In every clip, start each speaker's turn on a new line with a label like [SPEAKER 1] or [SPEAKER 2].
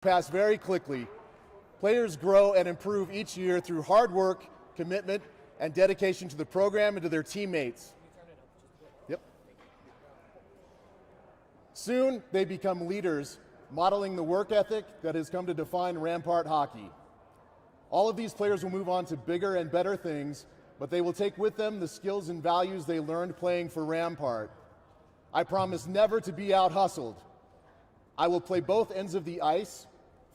[SPEAKER 1] pass very quickly. Players grow and improve each year through hard work, commitment, and dedication to the program and to their teammates. Yep. Soon, they become leaders, modeling the work ethic that has come to define Rampart hockey. All of these players will move on to bigger and better things, but they will take with them the skills and values they learned playing for Rampart. I promise never to be out-hustled. I will play both ends of the ice,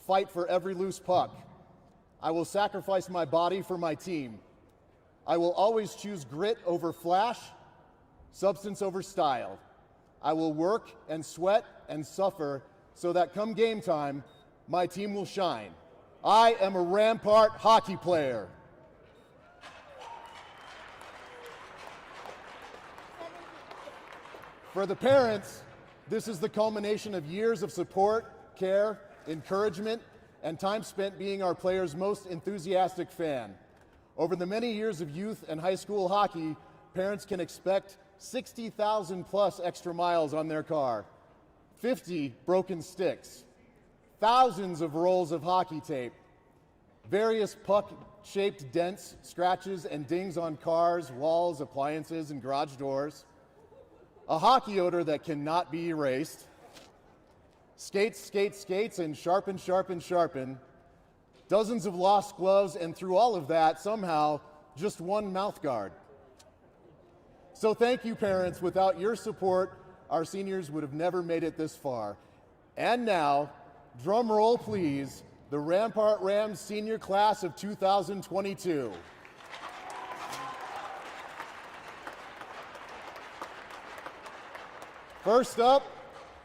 [SPEAKER 1] fight for every loose puck. I will sacrifice my body for my team. I will always choose grit over flash, substance over style. I will work and sweat and suffer so that come game time, my team will shine. I am a Rampart hockey player. For the parents, this is the culmination of years of support, care, encouragement, and time spent being our players' most enthusiastic fan. Over the many years of youth and high school hockey, parents can expect 60,000 plus extra miles on their car, 50 broken sticks, thousands of rolls of hockey tape, various puck-shaped dents, scratches, and dings on cars, walls, appliances, and garage doors, a hockey odor that cannot be erased, skates, skates, skates, and sharpen, sharpen, sharpen, dozens of lost gloves, and through all of that, somehow, just one mouth guard. So thank you, parents. Without your support, our seniors would have never made it this far. And now, drum roll please, the Rampart Rams senior class of 2022. First up,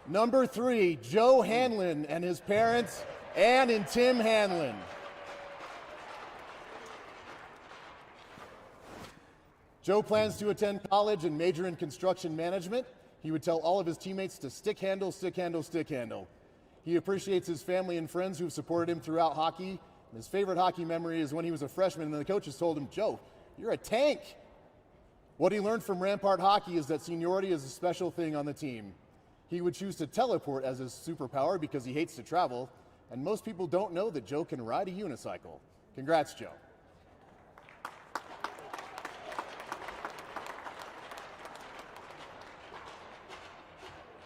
[SPEAKER 1] number 3, Joe Hanlon and his parents, Ann and Tim Hanlon. Joe plans to attend college and major in construction management. He would tell all of his teammates to stick handle, stick handle, stick handle. He appreciates his family and friends who have supported him throughout hockey. His favorite hockey memory is when he was a freshman and the coaches told him, "Joe, you're a tank." What he learned from Rampart hockey is that seniority is a special thing on the team. He would choose to teleport as his superpower because he hates to travel, and most people don't know that Joe can ride a unicycle. Congrats, Joe.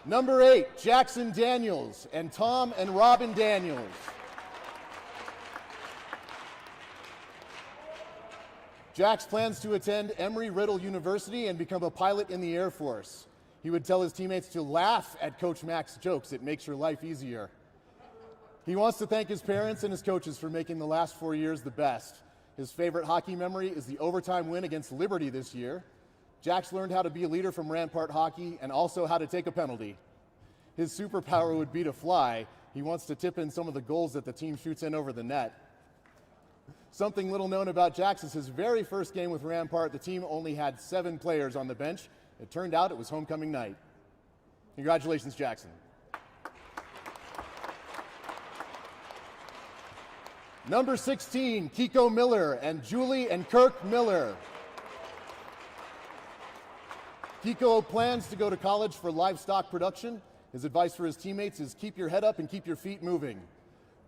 [SPEAKER 1] Number 8, Jackson Daniels and Tom and Robin Daniels. Jax plans to attend Emory-Riddle University and become a pilot in the Air Force. He would tell his teammates to laugh at Coach Mac's jokes. It makes your life easier. He wants to thank his parents and his coaches for making the last 4 years the best. His favorite hockey memory is the overtime win against Liberty this year. Jax learned how to be a leader from Rampart hockey and also how to take a penalty. His superpower would be to fly. He wants to tip in some of the goals that the team shoots in over the net. Something little known about Jax is his very first game with Rampart, the team only had 7 players on the bench. It turned out it was homecoming night. Congratulations, Jackson. Number 16, Kiko Miller and Julie and Kirk Miller. Kiko plans to go to college for livestock production. His advice for his teammates is keep your head up and keep your feet moving.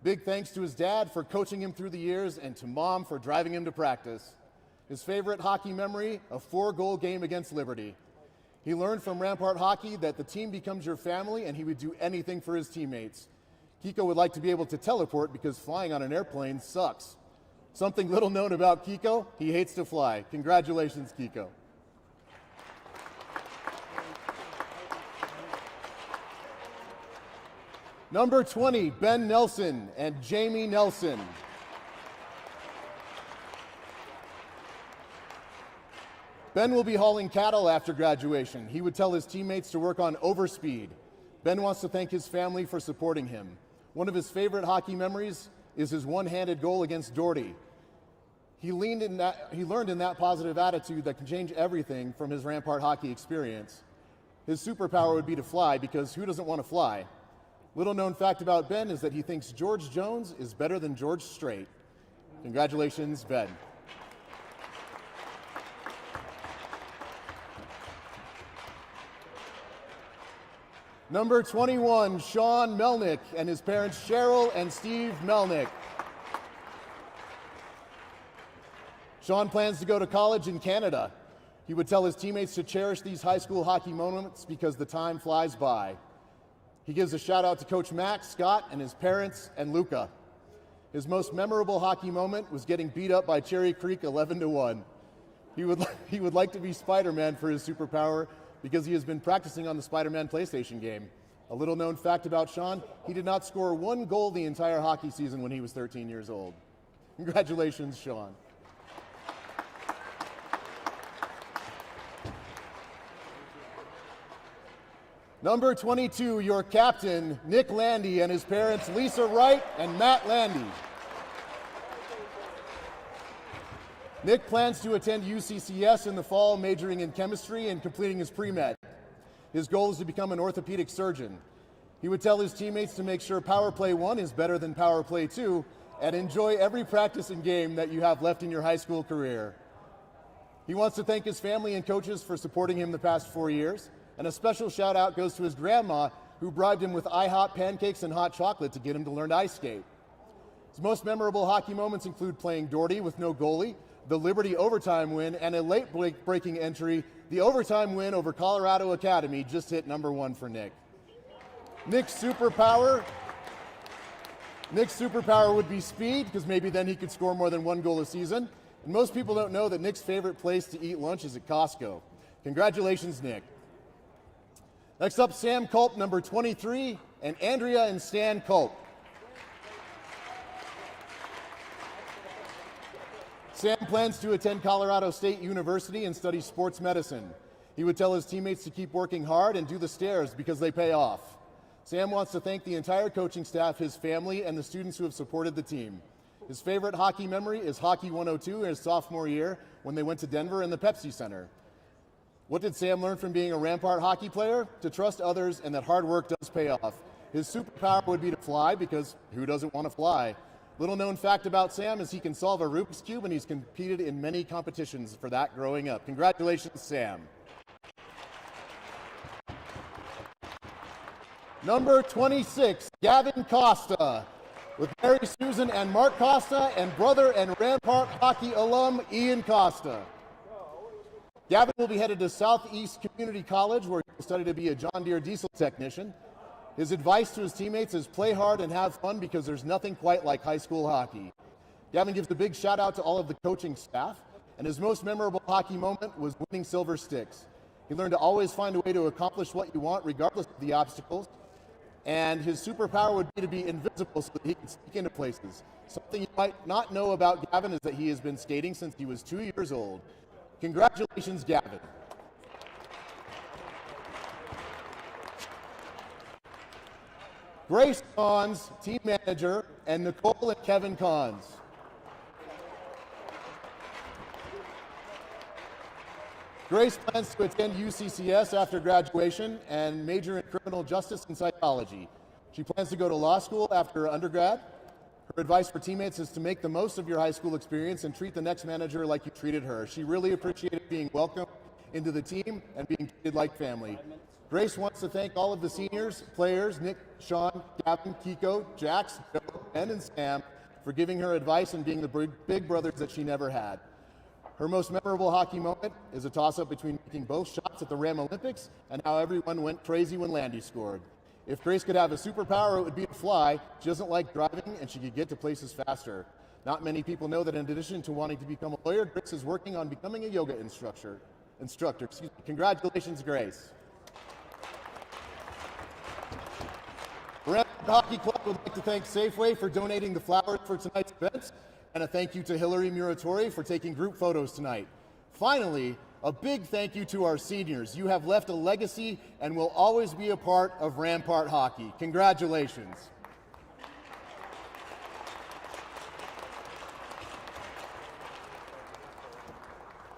[SPEAKER 1] Big thanks to his dad for coaching him through the years and to Mom for driving him to practice. His favorite hockey memory, a 4-goal game against Liberty. He learned from Rampart hockey that the team becomes your family and he would do anything for his teammates. Kiko would like to be able to teleport because flying on an airplane sucks. Something little known about Kiko, he hates to fly. Congratulations, Kiko. Number 20, Ben Nelson and Jamie Nelson. Ben will be hauling cattle after graduation. He would tell his teammates to work on overspeed. Ben wants to thank his family for supporting him. One of his favorite hockey memories is his one-handed goal against Doherty. He learned in that positive attitude that can change everything from his Rampart hockey experience. His superpower would be to fly because who doesn't want to fly? Little known fact about Ben is that he thinks George Jones is better than George Strait. Congratulations, Ben. Number 21, Sean Melnick, and his parents Cheryl and Steve Melnick. Sean plans to go to college in Canada. He would tell his teammates to cherish these high school hockey moments because the time flies by. He gives a shout out to Coach Max, Scott, and his parents, and Luca. His most memorable hockey moment was getting beat up by Cherry Creek 11-1. He would like to be Spider-Man for his superpower because he has been practicing on the Spider-Man PlayStation game. A little known fact about Sean, he did not score one goal the entire hockey season when he was 13 years old. Congratulations, Sean. Number 22, your captain, Nick Landy, and his parents, Lisa Wright and Matt Landy. Nick plans to attend UCCS in the fall, majoring in chemistry and completing his pre-med. His goal is to become an orthopedic surgeon. He would tell his teammates to make sure Power Play 1 is better than Power Play 2 and enjoy every practice and game that you have left in your high school career. He wants to thank his family and coaches for supporting him the past 4 years. And a special shout out goes to his grandma, who bribed him with IHOP pancakes and hot chocolate to get him to learn to ice skate. His most memorable hockey moments include playing Doherty with no goalie, the Liberty overtime win, and a late breaking entry. The overtime win over Colorado Academy just hit number 1 for Nick. Nick's superpower would be speed, because maybe then he could score more than 1 goal a season. And most people don't know that Nick's favorite place to eat lunch is at Costco. Congratulations, Nick. Next up, Sam Culp, number 23, and Andrea and Stan Culp. Sam plans to attend Colorado State University and study sports medicine. He would tell his teammates to keep working hard and do the stairs because they pay off. Sam wants to thank the entire coaching staff, his family, and the students who have supported the team. His favorite hockey memory is Hockey 102 in his sophomore year when they went to Denver and the Pepsi Center. What did Sam learn from being a Rampart hockey player? To trust others and that hard work does pay off. His superpower would be to fly, because who doesn't want to fly? Little known fact about Sam is he can solve a Rubik's Cube, and he's competed in many competitions for that growing up. Congratulations, Sam. Number 26, Gavin Costa, with Mary Susan and Mark Costa, and brother and Rampart hockey alum Ian Costa. Gavin will be headed to Southeast Community College, where he will study to be a John Deere diesel technician. His advice to his teammates is play hard and have fun, because there's nothing quite like high school hockey. Gavin gives a big shout out to all of the coaching staff, and his most memorable hockey moment was winning silver sticks. He learned to always find a way to accomplish what you want, regardless of the obstacles. And his superpower would be to be invisible so that he can sneak into places. Something you might not know about Gavin is that he has been skating since he was 2 years old. Congratulations, Gavin. Grace Cons, team manager, and Nicole and Kevin Cons. Grace plans to attend UCCS after graduation and major in criminal justice and psychology. She plans to go to law school after her undergrad. Her advice for teammates is to make the most of your high school experience and treat the next manager like you treated her. She really appreciated being welcomed into the team and being treated like family. Grace wants to thank all of the seniors, players, Nick, Sean, Gavin, Kiko, Jax, Joe, Ben, and Sam for giving her advice and being the big brothers that she never had. Her most memorable hockey moment is a toss-up between making both shots at the Ram Olympics and how everyone went crazy when Landy scored. If Grace could have a superpower, it would be to fly. She doesn't like driving, and she could get to places faster. Not many people know that in addition to wanting to become a lawyer, Grace is working on becoming a yoga instructor. Congratulations, Grace. Rampart Hockey Club would like to thank Safeway for donating the flowers for tonight's event, and a thank you to Hillary Muratori for taking group photos tonight. Finally, a big thank you to our seniors. You have left a legacy and will always be a part of Rampart Hockey. Congratulations.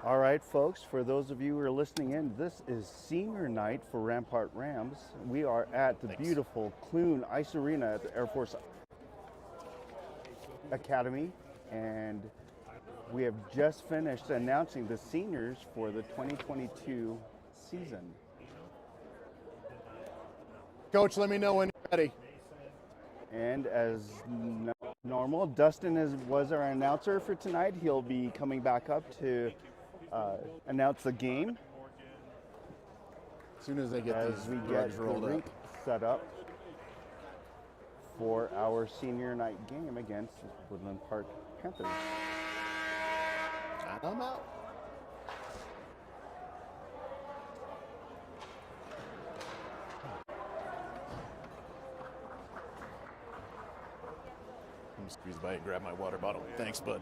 [SPEAKER 2] All right, folks, for those of you who are listening in, this is senior night for Rampart Rams. We are at the beautiful Clune Ice Arena at the Air Force Academy, and we have just finished announcing the seniors for the 2022 season.
[SPEAKER 1] Coach, let me know when you're ready.
[SPEAKER 2] And as normal, Dustin was our announcer for tonight. He'll be coming back up to announce the game
[SPEAKER 1] As soon as they get
[SPEAKER 2] as
[SPEAKER 1] these
[SPEAKER 2] we
[SPEAKER 1] drugs
[SPEAKER 2] get the
[SPEAKER 1] rolled
[SPEAKER 2] rink
[SPEAKER 1] up.
[SPEAKER 2] set up for our senior night game against Woodland Park Panthers.
[SPEAKER 1] I'm out. Let me squeeze by and grab my water bottle. Thanks, bud.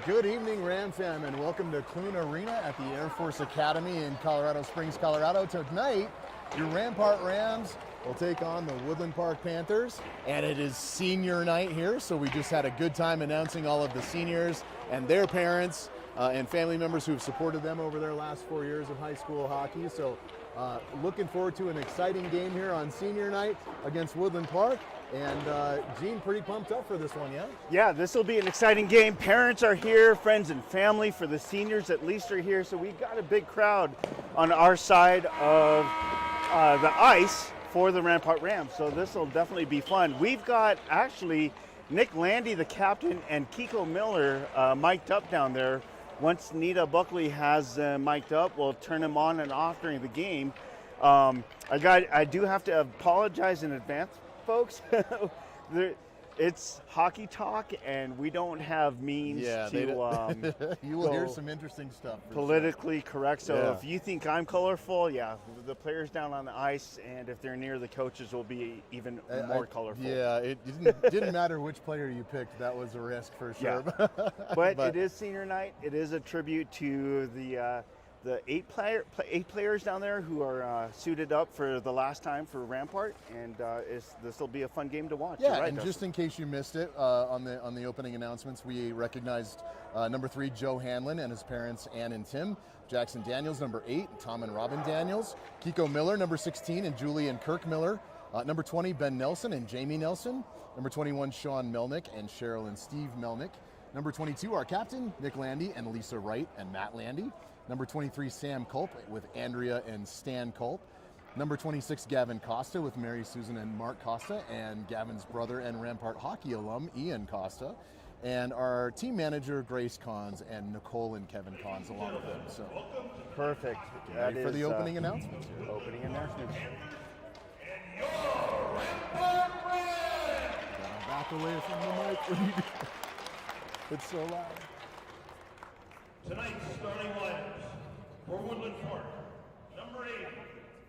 [SPEAKER 1] Good evening, Ram fam, and welcome to Clune Arena at the Air Force Academy in Colorado Springs, Colorado. Tonight, your Rampart Rams will take on the Woodland Park Panthers, and it is senior night here, so we just had a good time announcing all of the seniors and their parents and family members who have supported them over their last 4 years of high school hockey. So looking forward to an exciting game here on senior night against Woodland Park. And Gene, pretty pumped up for this one, yeah?
[SPEAKER 2] Yeah, this will be an exciting game. Parents are here, friends and family. For the seniors at least are here, so we've got a big crowd on our side of the ice for the Rampart Rams. So this will definitely be fun. We've got actually Nick Landy, the captain, and Kiko Miller mic'd up down there. Once Nita Buckley has mic'd up, we'll turn him on and off during the game. I do have to apologize in advance, folks. It's hockey talk, and we don't have means to.
[SPEAKER 1] You will hear some interesting stuff.
[SPEAKER 2] Politically correct. So if you think I'm colorful, the players down on the ice, and if they're near the coaches, will be even more colorful.
[SPEAKER 1] Yeah, it didn't matter which player you picked. That was a risk for sure.
[SPEAKER 2] Yeah. but it is senior night. It is a tribute to the eight players down there who are suited up for the last time for Rampart, and this will be a fun game to watch.
[SPEAKER 1] Yeah,
[SPEAKER 2] right,
[SPEAKER 1] and
[SPEAKER 2] Dustin?
[SPEAKER 1] just in case you missed it, on the opening announcements, we recognized number 3 Joe Hanlon and his parents Ann and Tim, Jackson Daniels number 8, Tom and Robin Daniels, Kiko Miller number 16, and Julie and Kirk Miller, number 20 Ben Nelson and Jamie Nelson, number 21 Sean Melnick and Cheryl and Steve Melnick, number 22 our captain Nick Landy and Lisa Wright and Matt Landy. Number 23, Sam Culp with Andrea and Stan Culp. Number 26, Gavin Costa with Mary Susan and Mark Costa, and Gavin's brother and Rampart hockey alum, Ian Costa. And our team manager, Grace Cons, and Nicole and Kevin Cons along with them. So
[SPEAKER 2] perfect.
[SPEAKER 1] Ready for the opening announcements.
[SPEAKER 2] Opening announcements.
[SPEAKER 1] Back away from the mic when you do. It's so loud.
[SPEAKER 3] Tonight's starting lineups for Woodland Park. Number 8,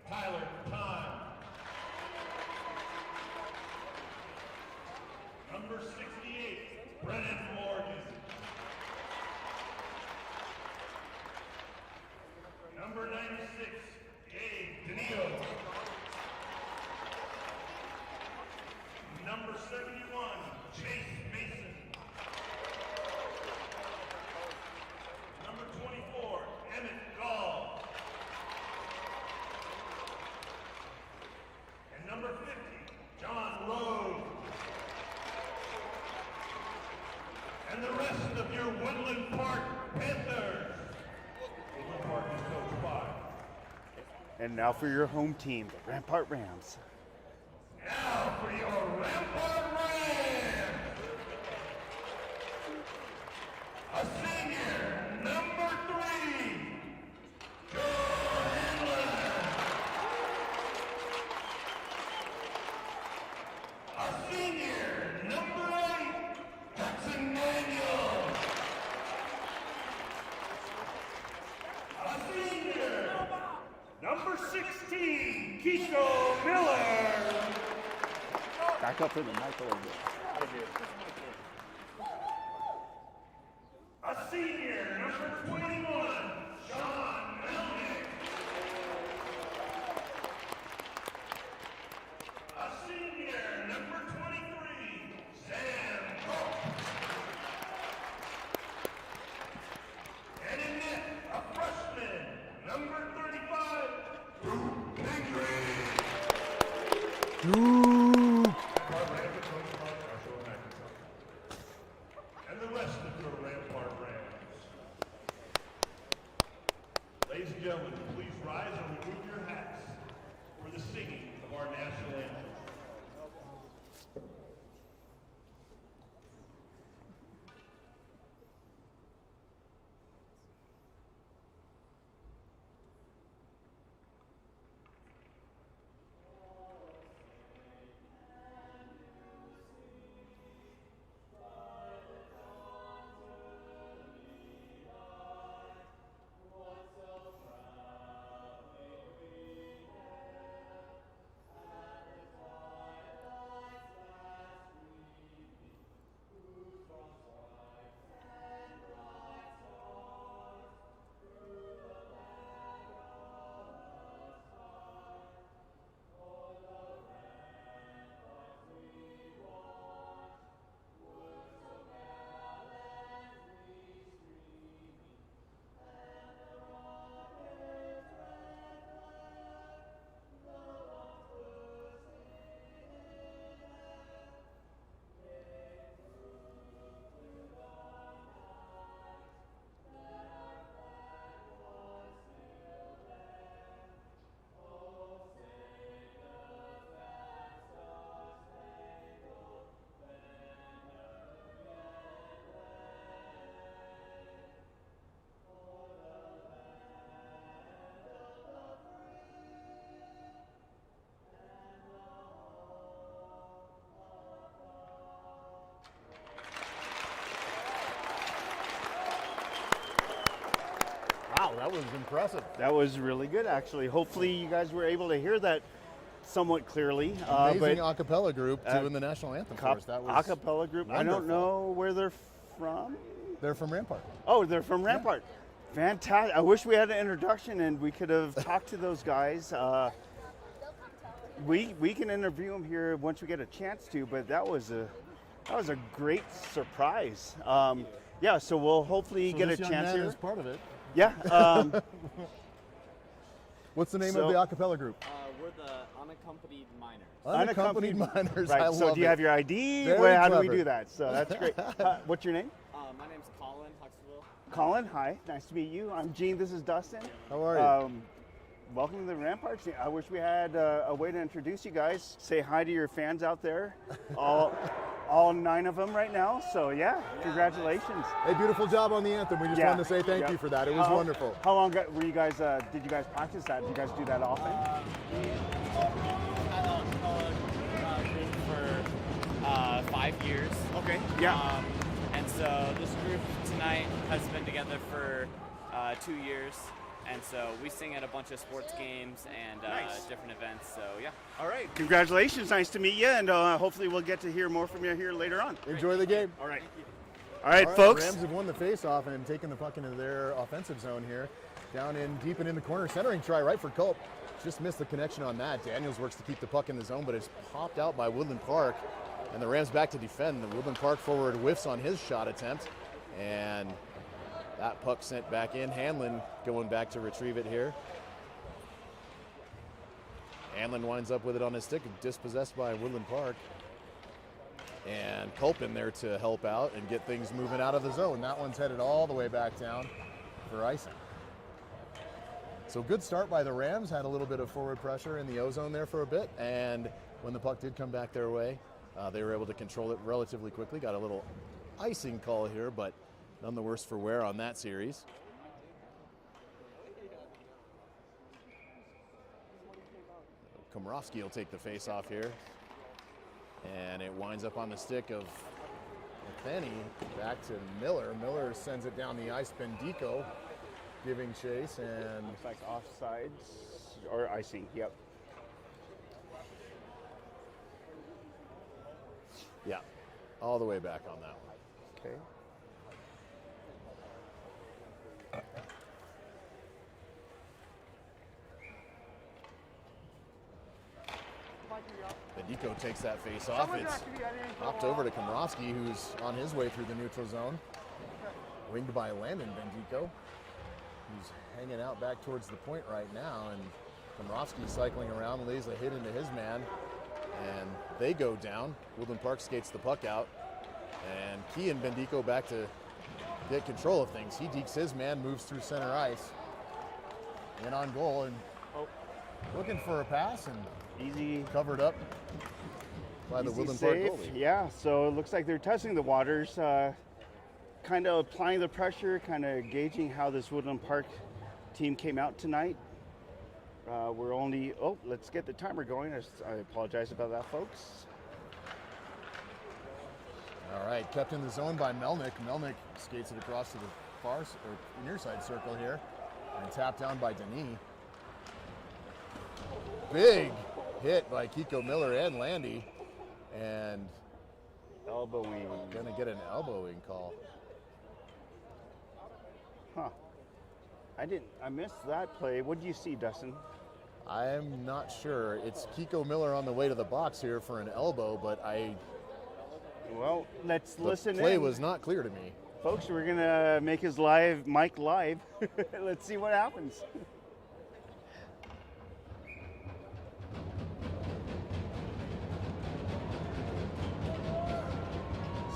[SPEAKER 3] Tyler Time. Number 68, Brennan Morgan. Number 96, Gabe Danilo. Number 71, Chase Mason. Number 24, Emmett Gall. And number 50, John Rhodes. And the rest of your Woodland Park Panthers. Woodland Park is coached by.
[SPEAKER 2] And now for your home team, the Rampart Rams.
[SPEAKER 3] Now for your Rampart Rams. A senior, number 3, Joe Hanlon. A senior, number 8, Hudson Daniels. A senior, number 16, Kiko Miller.
[SPEAKER 2] Back up for the mic a little bit.
[SPEAKER 3] A senior, number 21, Sean Melnick. A senior, number 23, Sam Cook. And in net, a freshman, number 35, Duke Pingree. And the rest of your Rampart Rams. Ladies and gentlemen, please rise and remove your hats for the singing of our national anthem.
[SPEAKER 1] Wow, that was impressive.
[SPEAKER 2] That was really good, actually. Hopefully you guys were able to hear that somewhat clearly.
[SPEAKER 1] Amazing a cappella group doing the national anthem for us. That was
[SPEAKER 2] a cappella group.
[SPEAKER 1] wonderful.
[SPEAKER 2] I don't know where they're from.
[SPEAKER 1] They're from Rampart.
[SPEAKER 2] Oh, they're from Rampart. Fantastic. I wish we had an introduction and we could have talked to those guys. We can interview them here once we get a chance to, but that was a great surprise. Yeah, so we'll hopefully get a
[SPEAKER 1] this young
[SPEAKER 2] chance
[SPEAKER 1] man
[SPEAKER 2] here.
[SPEAKER 1] is part of it.
[SPEAKER 2] Yeah.
[SPEAKER 1] What's the name
[SPEAKER 2] So-
[SPEAKER 1] of the a cappella group?
[SPEAKER 4] We're the Unaccompanied Minors.
[SPEAKER 1] Unaccompanied Minors. I
[SPEAKER 2] Right. So
[SPEAKER 1] love
[SPEAKER 2] do you
[SPEAKER 1] it.
[SPEAKER 2] have your ID?
[SPEAKER 1] Very
[SPEAKER 2] How do we
[SPEAKER 1] clever.
[SPEAKER 2] do that? So that's great. What's your name?
[SPEAKER 4] My name's Colin Huxtable.
[SPEAKER 2] Colin. Hi. Nice to meet you. I'm Gene. This is Dustin.
[SPEAKER 1] How are you?
[SPEAKER 2] Welcome to the Ramparts. I wish we had a way to introduce you guys. Say hi to your fans out there. All 9 of them right now. So yeah, congratulations.
[SPEAKER 1] Hey, beautiful job on the anthem. We just
[SPEAKER 2] Yeah.
[SPEAKER 1] wanted to say thank you for that. It was wonderful.
[SPEAKER 2] How long were you guys? Did you guys practice that? Did you guys do that often?
[SPEAKER 4] Group for 5 years.
[SPEAKER 2] Okay. Yeah.
[SPEAKER 4] And so this group tonight has been together for 2 years. And so we sing at a bunch of sports games and
[SPEAKER 2] Nice.
[SPEAKER 4] different events. So yeah.
[SPEAKER 2] All right. Congratulations. Nice to meet you, and hopefully we'll get to hear more from you here later on.
[SPEAKER 1] Enjoy the game.
[SPEAKER 2] All right. All right,
[SPEAKER 1] All right,
[SPEAKER 2] folks.
[SPEAKER 1] Rams have won the face-off and taken the puck into their offensive zone here. Down in, deep and in the corner. Centering try right for Culp. Just missed the connection on that. Daniels works to keep the puck in the zone, but it's popped out by Woodland Park. And the Rams back to defend. The Woodland Park forward whiffs on his shot attempt. And that puck sent back in. Hanlon going back to retrieve it here. Hanlon winds up with it on his stick, dispossessed by Woodland Park. And Culp in there to help out and get things moving out of the zone. That one's headed all the way back down for icing. So good start by the Rams. Had a little bit of forward pressure in the O-zone there for a bit. And when the puck did come back their way, they were able to control it relatively quickly. Got a little icing call here, but none the worse for wear on that series. Komrovsky will take the face off here. And it winds up on the stick of Penny. Back to Miller. Miller sends it down the ice. Bendico giving chase, and
[SPEAKER 2] Looks like offsides or icing. Yep.
[SPEAKER 1] yeah, all the way back on that one.
[SPEAKER 2] Okay.
[SPEAKER 1] Bendico takes that face off. It's hopped over to Komrovsky, who's on his way through the neutral zone. Winged by Landon Bendico, who's hanging out back towards the point right now. And Komrovsky cycling around, lays a hit into his man, and they go down. Woodland Park skates the puck out, and Key and Bendico back to get control of things. He dekes his man, moves through center ice, in on goal, and looking for a pass, and
[SPEAKER 2] Easy.
[SPEAKER 1] covered up by the
[SPEAKER 2] Easy
[SPEAKER 1] Woodland Park
[SPEAKER 2] save.
[SPEAKER 1] goalie.
[SPEAKER 2] Yeah, so it looks like they're testing the waters, kind of applying the pressure, kind of gauging how this Woodland Park team came out tonight. We're only, let's get the timer going. I apologize about that, folks.
[SPEAKER 1] All right, kept in the zone by Melnick. Melnick skates it across to the far or near side circle here, and tapped down by Denis. Big hit by Kiko Miller and Landy, and
[SPEAKER 2] Elbowing.
[SPEAKER 1] gonna get an elbowing call.
[SPEAKER 2] Huh. I missed that play. What did you see, Dustin?
[SPEAKER 1] I'm not sure. It's Kiko Miller on the way to the box here for an elbow, but
[SPEAKER 2] Well, let's
[SPEAKER 1] the
[SPEAKER 2] listen
[SPEAKER 1] play
[SPEAKER 2] in.
[SPEAKER 1] was not clear to me.
[SPEAKER 2] Folks, we're gonna make his mic live. Let's see what happens.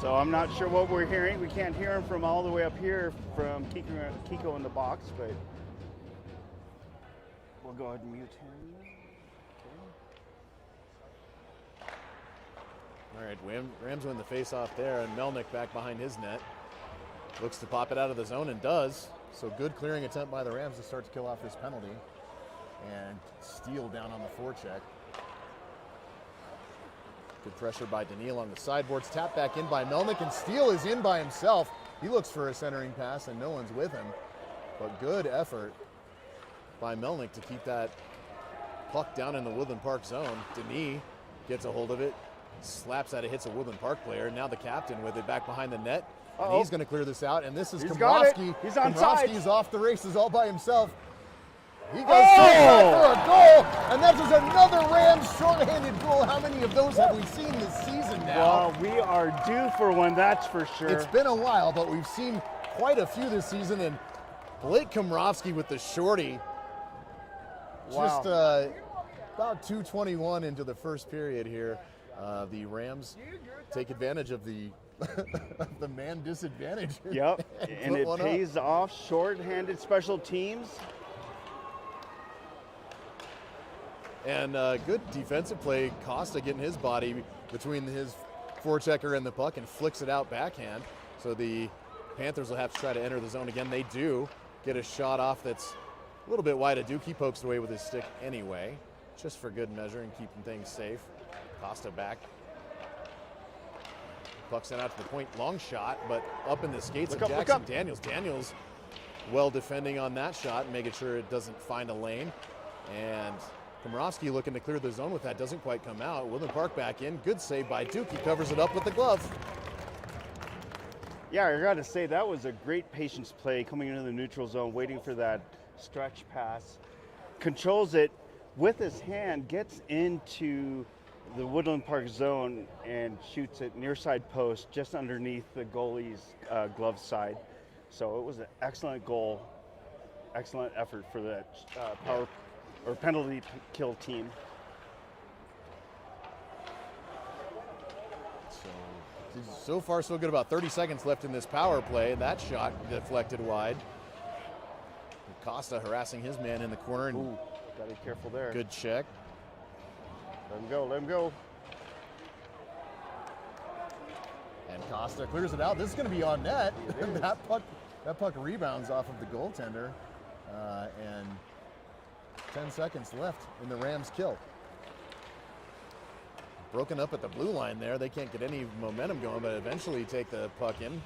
[SPEAKER 2] So I'm not sure what we're hearing. We can't hear him from all the way up here from Kiko in the box, but we'll go ahead and mute him.
[SPEAKER 1] All right, Rams win the face-off there, and Melnick back behind his net. Looks to pop it out of the zone and does. So good clearing attempt by the Rams to start to kill off this penalty. And Steele down on the forecheck. Good pressure by Denis along the sideboards. Tap back in by Melnick, and Steele is in by himself. He looks for a centering pass, and no one's with him. But good effort by Melnick to keep that puck down in the Woodland Park zone. Denis gets a hold of it, slaps at it, hits a Woodland Park player. Now the captain with it back behind the net. And he's going to clear this out. And this is Komrovsky.
[SPEAKER 2] He's onside.
[SPEAKER 1] Komrovsky's off the races all by himself. He goes back for a goal, and that is another Rams shorthanded goal. How many of those have we seen this season now?
[SPEAKER 2] Well, we are due for one, that's for sure.
[SPEAKER 1] It's been a while, but we've seen quite a few this season. And Blake Komrovsky with the shorty.
[SPEAKER 2] Wow.
[SPEAKER 1] Just about 2:21 into the first period here. The Rams take advantage of the the man disadvantage.
[SPEAKER 2] Yep, and it pays off. Short-handed special teams.
[SPEAKER 1] And good defensive play. Costa getting his body between his forechecker and the puck and flicks it out backhand. So the Panthers will have to try to enter the zone again. They do get a shot off that's a little bit wide of Duke. He pokes away with his stick anyway, just for good measure and keeping things safe. Costa back. Puck sent out to the point. Long shot, but up in the skates of Jackson Daniels. Daniels well defending on that shot, making sure it doesn't find a lane. And Komrovsky looking to clear the zone with that, doesn't quite come out. Woodland Park back in, good save by Duke. He covers it up with the glove.
[SPEAKER 2] Yeah, I gotta say that was a great patience play coming into the neutral zone, waiting for that stretch pass. Controls it with his hand, gets into the Woodland Park zone and shoots it near side post just underneath the goalie's glove side. So it was an excellent goal, excellent effort for that power or penalty kill team.
[SPEAKER 1] So far, so good. About 30 seconds left in this power play. That shot deflected wide. Costa harassing his man in the corner. And
[SPEAKER 2] ooh, gotta be careful there.
[SPEAKER 1] Good check.
[SPEAKER 2] Let him go, let him go.
[SPEAKER 1] And Costa clears it out. This is going to be on net. that puck rebounds off of the goaltender. And 10 seconds left in the Rams' kill. Broken up at the blue line there. They can't get any momentum going, but eventually take the puck in.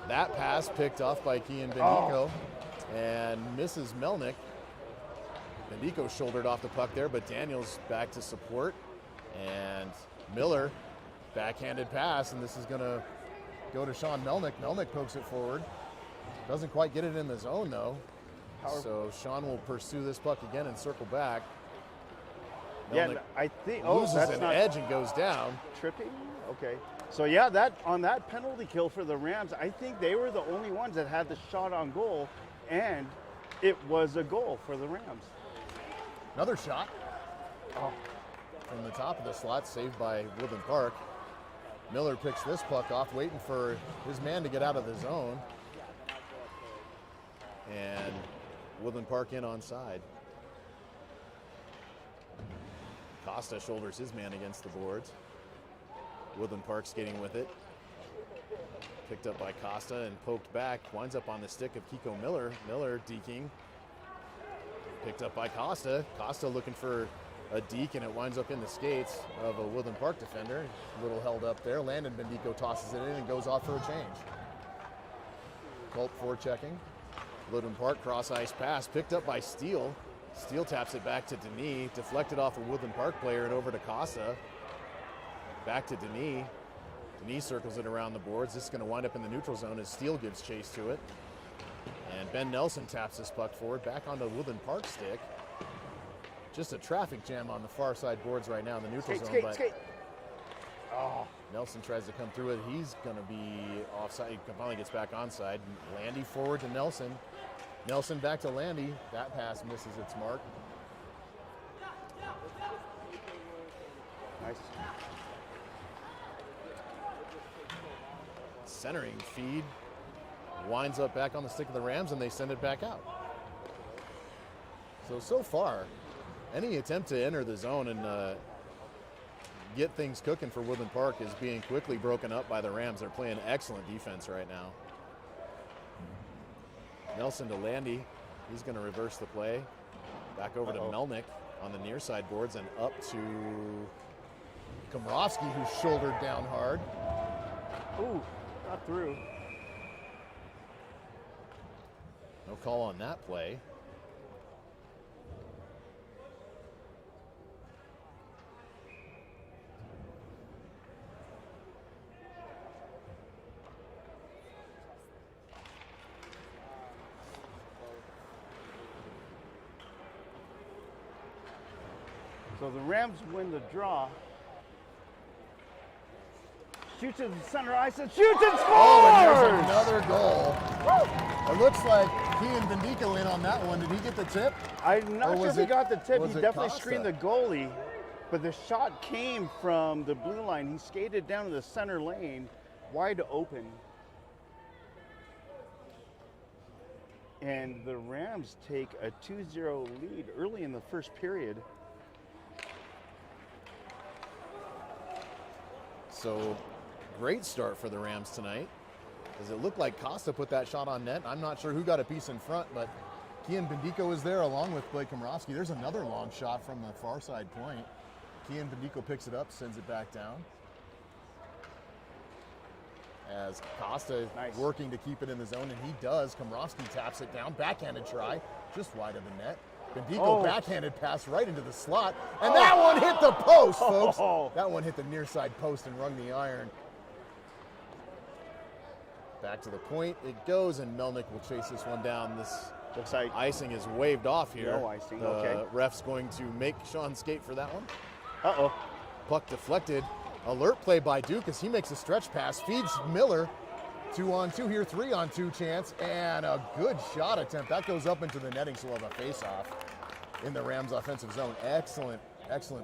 [SPEAKER 1] That pass picked off by Kian Bendico and misses Melnick. Bendico shouldered off the puck there, but Daniels back to support. And Miller, backhanded pass, and this is going to go to Sean Melnick. Melnick pokes it forward. Doesn't quite get it in the zone, though. So Sean will pursue this puck again and circle back. Melnick
[SPEAKER 2] yeah, I think
[SPEAKER 1] loses
[SPEAKER 2] that's
[SPEAKER 1] an
[SPEAKER 2] not
[SPEAKER 1] edge and goes down.
[SPEAKER 2] Tripping? Okay. So yeah, that on that penalty kill for the Rams, I think they were the only ones that had the shot on goal, and it was a goal for the Rams.
[SPEAKER 1] Another shot from the top of the slot, saved by Woodland Park. Miller picks this puck off, waiting for his man to get out of the zone. And Woodland Park in onside. Costa shoulders his man against the boards. Woodland Park skating with it. Picked up by Costa and poked back. Winds up on the stick of Kiko Miller. Miller deking. Picked up by Costa. Costa looking for a deke, and it winds up in the skates of a Woodland Park defender. A little held up there. Landon Bendico tosses it in and goes off for a change. Culp forechecking. Woodland Park cross ice pass picked up by Steele. Steele taps it back to Denis, deflected off a Woodland Park player and over to Costa. Back to Denis. Denis circles it around the boards. This is going to wind up in the neutral zone as Steele gives chase to it. And Ben Nelson taps this puck forward, back onto the Woodland Park stick. Just a traffic jam on the far side boards right now in the neutral zone.
[SPEAKER 2] Skate. Oh.
[SPEAKER 1] Nelson tries to come through it. He's going to be offside. He finally gets back onside. Landy forward to Nelson. Nelson back to Landy. That pass misses its mark.
[SPEAKER 2] Nice.
[SPEAKER 1] Centering feed. Winds up back on the stick of the Rams, and they send it back out. So far, any attempt to enter the zone and get things cooking for Woodland Park is being quickly broken up by the Rams. They're playing excellent defense right now. Nelson to Landy. He's going to reverse the play. Back over to Melnick on the near side boards and up to Komrovsky, who's shouldered down hard.
[SPEAKER 2] Ooh, got through.
[SPEAKER 5] No call on that play.
[SPEAKER 2] So the Rams win the draw. Shoots to the center ice and shoots and scores!
[SPEAKER 1] Oh, and there's another goal. It looks like Kian Bendico in on that one. Did he get the tip?
[SPEAKER 2] I'm not sure if he got the tip.
[SPEAKER 1] was
[SPEAKER 2] He
[SPEAKER 1] it
[SPEAKER 2] definitely
[SPEAKER 1] Costa?
[SPEAKER 2] screened the goalie, but the shot came from the blue line. He skated down to the center lane, wide open. And the Rams take a 2-0 lead early in the first period.
[SPEAKER 5] So great start for the Rams tonight. Does it look like Costa put that shot on net? I'm not sure who got a piece in front, but Kian Bendico is there along with Blake Komrowski. There's another long shot from the far side point. Kian Bendico picks it up, sends it back down. As Costa
[SPEAKER 2] Nice.
[SPEAKER 5] working to keep it in the zone, and he does. Komrowski taps it down, backhanded try, just wide of the net. Bendico backhanded pass right into the slot, and that one hit the post, folks. That one hit the near side post and rung the iron. Back to the point it goes, and Melnick will chase this one down. This
[SPEAKER 2] Looks like
[SPEAKER 5] icing is waved off here.
[SPEAKER 2] No icing,
[SPEAKER 5] The
[SPEAKER 2] okay.
[SPEAKER 5] ref's going to make Sean skate for that one.
[SPEAKER 2] Uh-oh.
[SPEAKER 5] Puck deflected. Alert play by Duke as he makes a stretch pass, feeds Miller. 2-on-2 here, 3-on-2 chance, and a good shot attempt. That goes up into the netting, so we'll have a face-off in the Rams' offensive zone. Excellent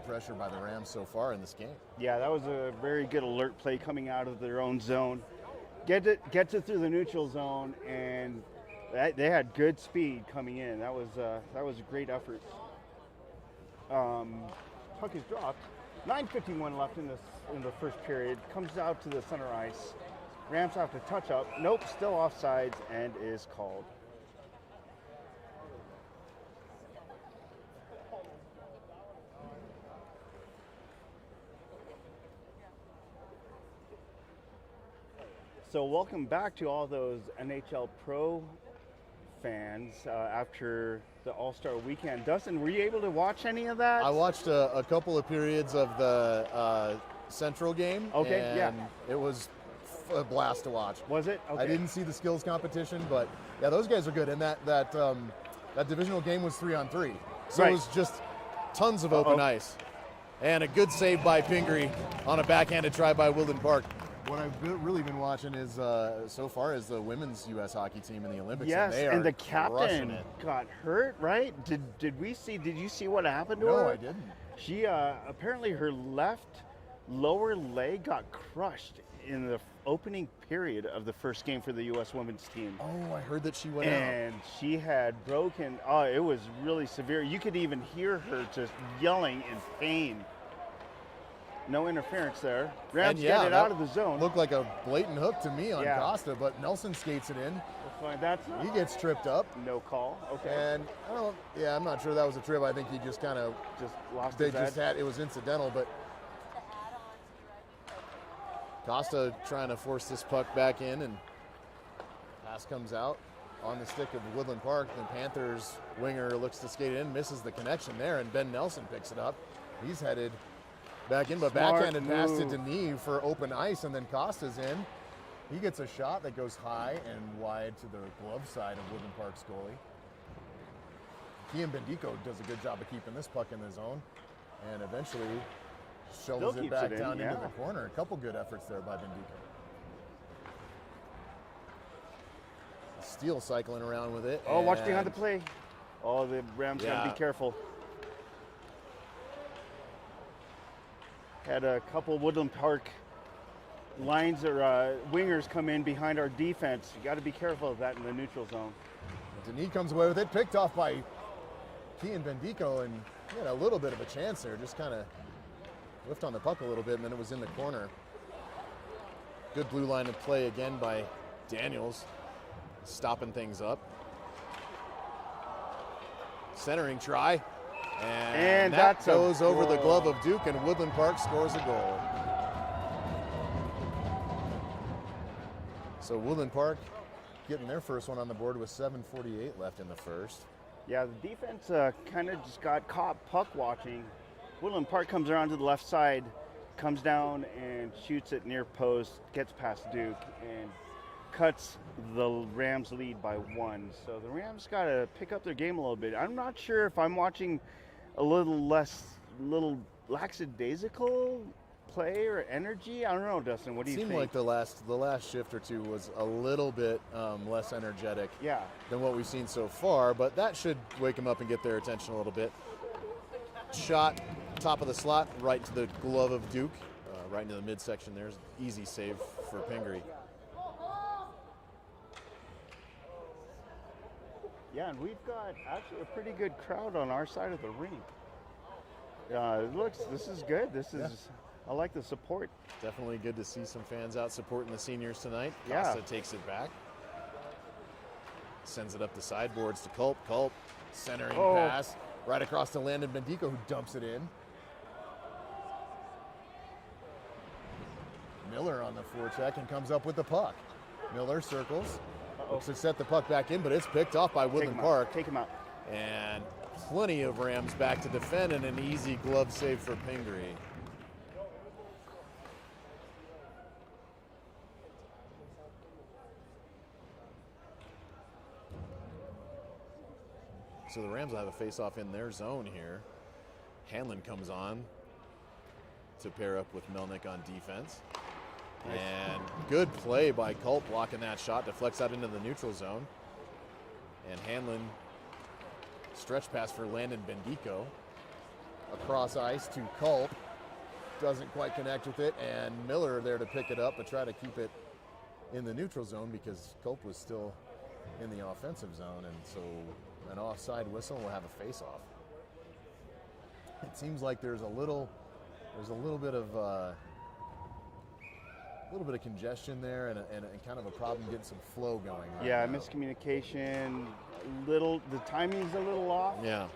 [SPEAKER 5] pressure by the Rams so far in this game.
[SPEAKER 2] Yeah, that was a very good alert play coming out of their own zone. Gets it through the neutral zone, and they had good speed coming in. That was a great effort. Puck is dropped. 9:51 left in the first period. Comes out to the center ice. Rams have to touch up. Nope, still offsides and is called. So welcome back to all those NHL Pro fans after the All-Star weekend. Dustin, were you able to watch any of that?
[SPEAKER 5] I watched a couple of periods of the Central game.
[SPEAKER 2] Okay,
[SPEAKER 5] and
[SPEAKER 2] yeah.
[SPEAKER 5] It was a blast to watch.
[SPEAKER 2] Was it? Okay.
[SPEAKER 5] I didn't see the skills competition, but yeah, those guys are good. And that divisional game was 3-on-3, so
[SPEAKER 2] Right.
[SPEAKER 5] it was just tons of open ice, and a good save by Pingree on a backhanded try by Woodland Park. What I've really been watching is so far is the women's U.S. hockey team in the Olympics.
[SPEAKER 2] Yes,
[SPEAKER 5] and they are
[SPEAKER 2] and the
[SPEAKER 5] crushing
[SPEAKER 2] captain
[SPEAKER 5] it.
[SPEAKER 2] got hurt, right? Did you see what happened to her?
[SPEAKER 5] No, I didn't.
[SPEAKER 2] She apparently her left lower leg got crushed in the opening period of the first game for the U.S. women's team.
[SPEAKER 5] Oh, I heard that she went out.
[SPEAKER 2] And she had broken, it was really severe. You could even hear her just yelling in pain. No interference there. Rams
[SPEAKER 5] And yeah,
[SPEAKER 2] get it
[SPEAKER 5] that
[SPEAKER 2] out of the zone.
[SPEAKER 5] Looked like a blatant hook to me on
[SPEAKER 2] Yeah.
[SPEAKER 5] Costa, but Nelson skates it in.
[SPEAKER 2] That's
[SPEAKER 5] He gets tripped up.
[SPEAKER 2] no call. Okay.
[SPEAKER 5] And I'm not sure that was a trip. I think he just kind of
[SPEAKER 2] just lost
[SPEAKER 5] they
[SPEAKER 2] his
[SPEAKER 5] just
[SPEAKER 2] edge.
[SPEAKER 5] had it was incidental, but Costa trying to force this puck back in, and pass comes out on the stick of Woodland Park. The Panthers winger looks to skate it in, misses the connection there, and Ben Nelson picks it up. He's headed back in, but
[SPEAKER 2] Smart
[SPEAKER 5] backhanded pass to
[SPEAKER 2] move.
[SPEAKER 5] Denis for open ice, and then Costa's in. He gets a shot that goes high and wide to the glove side of Woodland Park's goalie. Kian Bendico does a good job of keeping this puck in the zone, and eventually shovels it
[SPEAKER 2] keeps
[SPEAKER 5] back
[SPEAKER 2] it in,
[SPEAKER 5] down into
[SPEAKER 2] yeah.
[SPEAKER 5] the corner. A couple good efforts there by Bendico. Steele cycling around with it.
[SPEAKER 2] Oh, watch behind
[SPEAKER 5] and
[SPEAKER 2] the play. Oh, the Rams gotta
[SPEAKER 5] Yeah.
[SPEAKER 2] be careful. Had a couple Woodland Park lines or wingers come in behind our defense. You got to be careful of that in the neutral zone.
[SPEAKER 5] Denis comes away with it, picked off by Kian Bendico, and he had a little bit of a chance there. Just kind of whiffed on the puck a little bit, and then it was in the corner. Good blue line of play again by Daniels, stopping things up. Centering try, and that
[SPEAKER 2] that's a
[SPEAKER 5] goes over the
[SPEAKER 2] goal.
[SPEAKER 5] glove of Duke, and Woodland Park scores a goal. So Woodland Park getting their first one on the board with 7:48 left in the first.
[SPEAKER 2] Yeah, the defense kind of just got caught puck watching. Woodland Park comes around to the left side, comes down and shoots it near post, gets past Duke, and cuts the Rams lead by 1. So the Rams got to pick up their game a little bit. I'm not sure if I'm watching a little lackadaisical play or energy. I don't know, Dustin. What do you think?
[SPEAKER 5] Seemed like the last shift or two was a little bit less energetic than what we've seen so far, but that should wake them up and get their attention a little bit. Shot, top of the slot, right to the glove of Duke, right into the midsection. There's easy save for Pingree.
[SPEAKER 2] Yeah, and we've got actually a pretty good crowd on our side of the rink. This is good. I like the support.
[SPEAKER 5] Definitely good to see some fans out supporting the seniors tonight.
[SPEAKER 2] Yeah.
[SPEAKER 5] Costa takes it back. Sends it up the sideboards to Culp. Culp, centering pass. Right across to Landon Bendico, who dumps it in. Miller on the forecheck and comes up with the puck. Miller circles. Looks to set the puck back in, but it's picked off by Woodland Park.
[SPEAKER 2] Take him out.
[SPEAKER 5] And plenty of Rams back to defend, and an easy glove save for Pingree. So the Rams will have a face-off in their zone here. Hanlon comes on to pair up with Melnick on defense. Nice. And good play by Culp blocking that shot, deflects out into the neutral zone. And Hanlon, stretch pass for Landon Bendico. Across ice to Culp. Doesn't quite connect with it, and Miller there to pick it up but try to keep it in the neutral zone because Culp was still in the offensive zone, and so an offside whistle will have a face-off. It seems like there's a little bit of congestion there, and kind of a problem getting some flow going.
[SPEAKER 2] Yeah, miscommunication. The timing's a little off.
[SPEAKER 5] Yeah.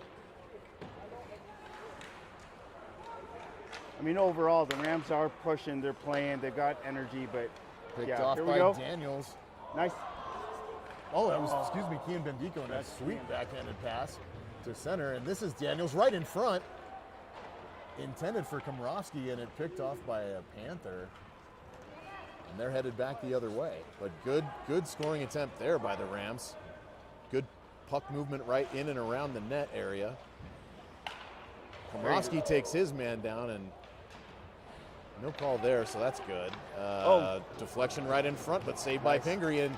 [SPEAKER 2] I mean, overall, the Rams are pushing. They're playing. They've got energy, but
[SPEAKER 5] picked off
[SPEAKER 2] here we
[SPEAKER 5] by
[SPEAKER 2] go.
[SPEAKER 5] Daniels.
[SPEAKER 2] Nice.
[SPEAKER 5] Oh, that was, Kean Bendico, and a sweet backhanded pass to center. And this is Daniels right in front. Intended for Komrovsky, and it picked off by a Panther. And they're headed back the other way. But good scoring attempt there by the Rams. Good puck movement right in and around the net area. Komrovsky takes his man down, and no call there, so that's good. Deflection right in front, but saved by Pingree, and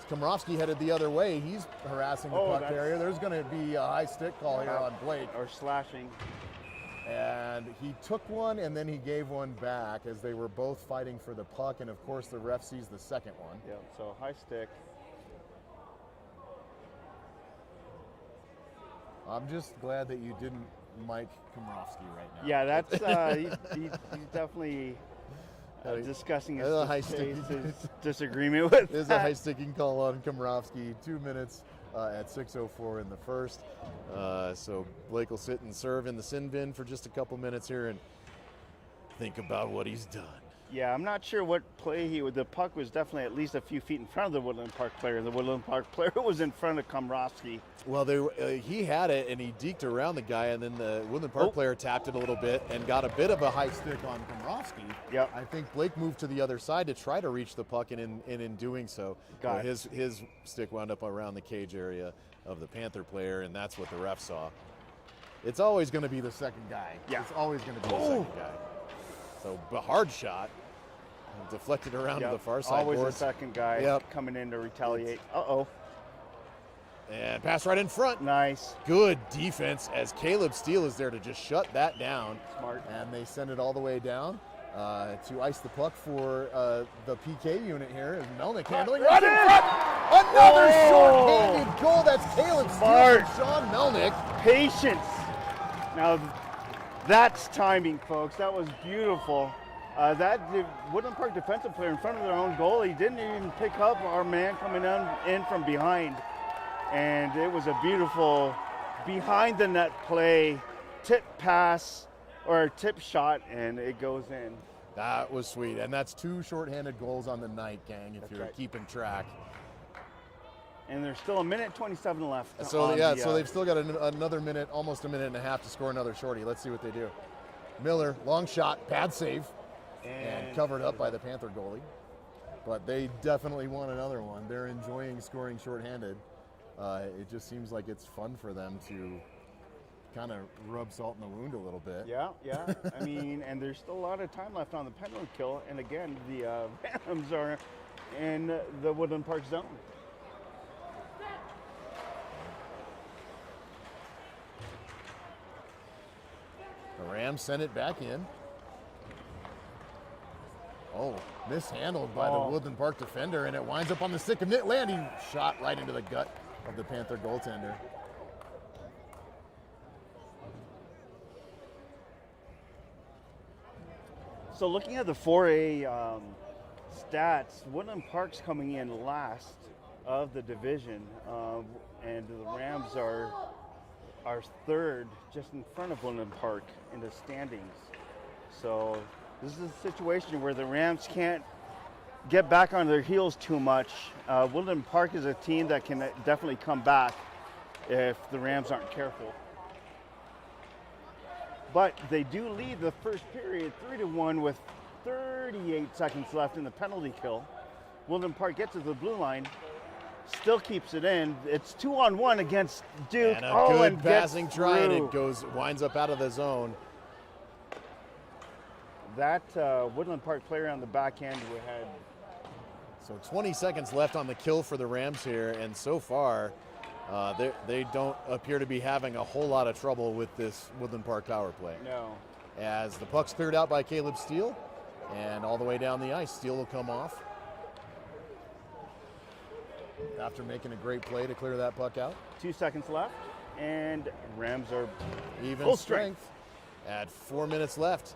[SPEAKER 5] Komrovsky headed the other way. He's harassing the puck carrier. There's going to be a high stick call here on Blake.
[SPEAKER 2] Or slashing.
[SPEAKER 5] And he took one, and then he gave one back as they were both fighting for the puck, and of course the ref sees the second one.
[SPEAKER 2] Yeah, so high stick.
[SPEAKER 5] I'm just glad that you didn't Mike Komrovsky right now.
[SPEAKER 2] Yeah, that's he's definitely discussing his disagreement with.
[SPEAKER 5] There's a high sticking call on Komrovsky. 2 minutes at 6:04 in the first. So Blake will sit and serve in the sin bin for just a couple minutes here and think about what he's done.
[SPEAKER 2] Yeah, I'm not sure what play the puck was definitely at least a few feet in front of the Woodland Park player. The Woodland Park player was in front of Komrovsky.
[SPEAKER 5] Well, he had it, and he deked around the guy, and then the Woodland Park player tapped it a little bit and got a bit of a high stick on Komrovsky.
[SPEAKER 2] Yep.
[SPEAKER 5] I think Blake moved to the other side to try to reach the puck, and in doing so, his stick wound up around the cage area of the Panther player, and that's what the ref saw. It's always going to be the second guy.
[SPEAKER 2] Yeah.
[SPEAKER 5] It's always going to be the second guy. So, a hard shot. Deflected around to the far side.
[SPEAKER 2] Always
[SPEAKER 5] boards.
[SPEAKER 2] the second guy coming in to retaliate.
[SPEAKER 5] And pass right in front.
[SPEAKER 2] Nice.
[SPEAKER 5] Good defense as Caleb Steele is there to just shut that down.
[SPEAKER 2] Smart.
[SPEAKER 5] And they send it all the way down to ice the puck for the PK unit here. And Melnick handling right in front. Another short-handed goal. That's Caleb Steele and Sean Melnick.
[SPEAKER 2] Patience. Now, that's timing, folks. That was beautiful. The Woodland Park defensive player in front of their own goal, he didn't even pick up our man coming in from behind. And it was a beautiful behind the net play, tip pass or tip shot, and it goes in.
[SPEAKER 5] That was sweet. And that's 2 shorthanded goals on the night, gang, if you're keeping track.
[SPEAKER 2] And there's still 1:27 left.
[SPEAKER 5] So
[SPEAKER 2] on
[SPEAKER 5] yeah,
[SPEAKER 2] the,
[SPEAKER 5] so they've still got another minute, almost a minute and a half to score another shorty. Let's see what they do. Miller, long shot, bad save, and covered up by the Panther goalie. But they definitely want another one. They're enjoying scoring shorthanded. It just seems like it's fun for them to kind of rub salt in the wound a little bit.
[SPEAKER 2] Yeah. I mean, and there's still a lot of time left on the penalty kill. And again, the Rams are in the Woodland Park zone.
[SPEAKER 5] The Rams send it back in. Oh, mishandled by the Woodland Park defender, and it winds up on the stick of Nick Landy. Shot right into the gut of the Panther goaltender.
[SPEAKER 2] So looking at the 4A stats, Woodland Park's coming in last of the division, and the Rams are third, just in front of Woodland Park in the standings. So this is a situation where the Rams can't get back on their heels too much. Woodland Park is a team that can definitely come back if the Rams aren't careful. But they do lead the first period 3-1 with 38 seconds left in the penalty kill. Woodland Park gets to the blue line, still keeps it in. It's 2-on-1 against Duke.
[SPEAKER 5] And a good
[SPEAKER 2] and
[SPEAKER 5] passing
[SPEAKER 2] gets
[SPEAKER 5] try, and
[SPEAKER 2] through.
[SPEAKER 5] it winds up out of the zone.
[SPEAKER 2] That Woodland Park player on the back end we had.
[SPEAKER 5] So 20 seconds left on the kill for the Rams here, and so far, they don't appear to be having a whole lot of trouble with this Woodland Park power play.
[SPEAKER 2] No.
[SPEAKER 5] As the puck's cleared out by Caleb Steele, and all the way down the ice, Steele will come off after making a great play to clear that puck out.
[SPEAKER 2] 2 seconds left, and Rams are
[SPEAKER 5] Even
[SPEAKER 2] full
[SPEAKER 5] strength at 4 minutes left.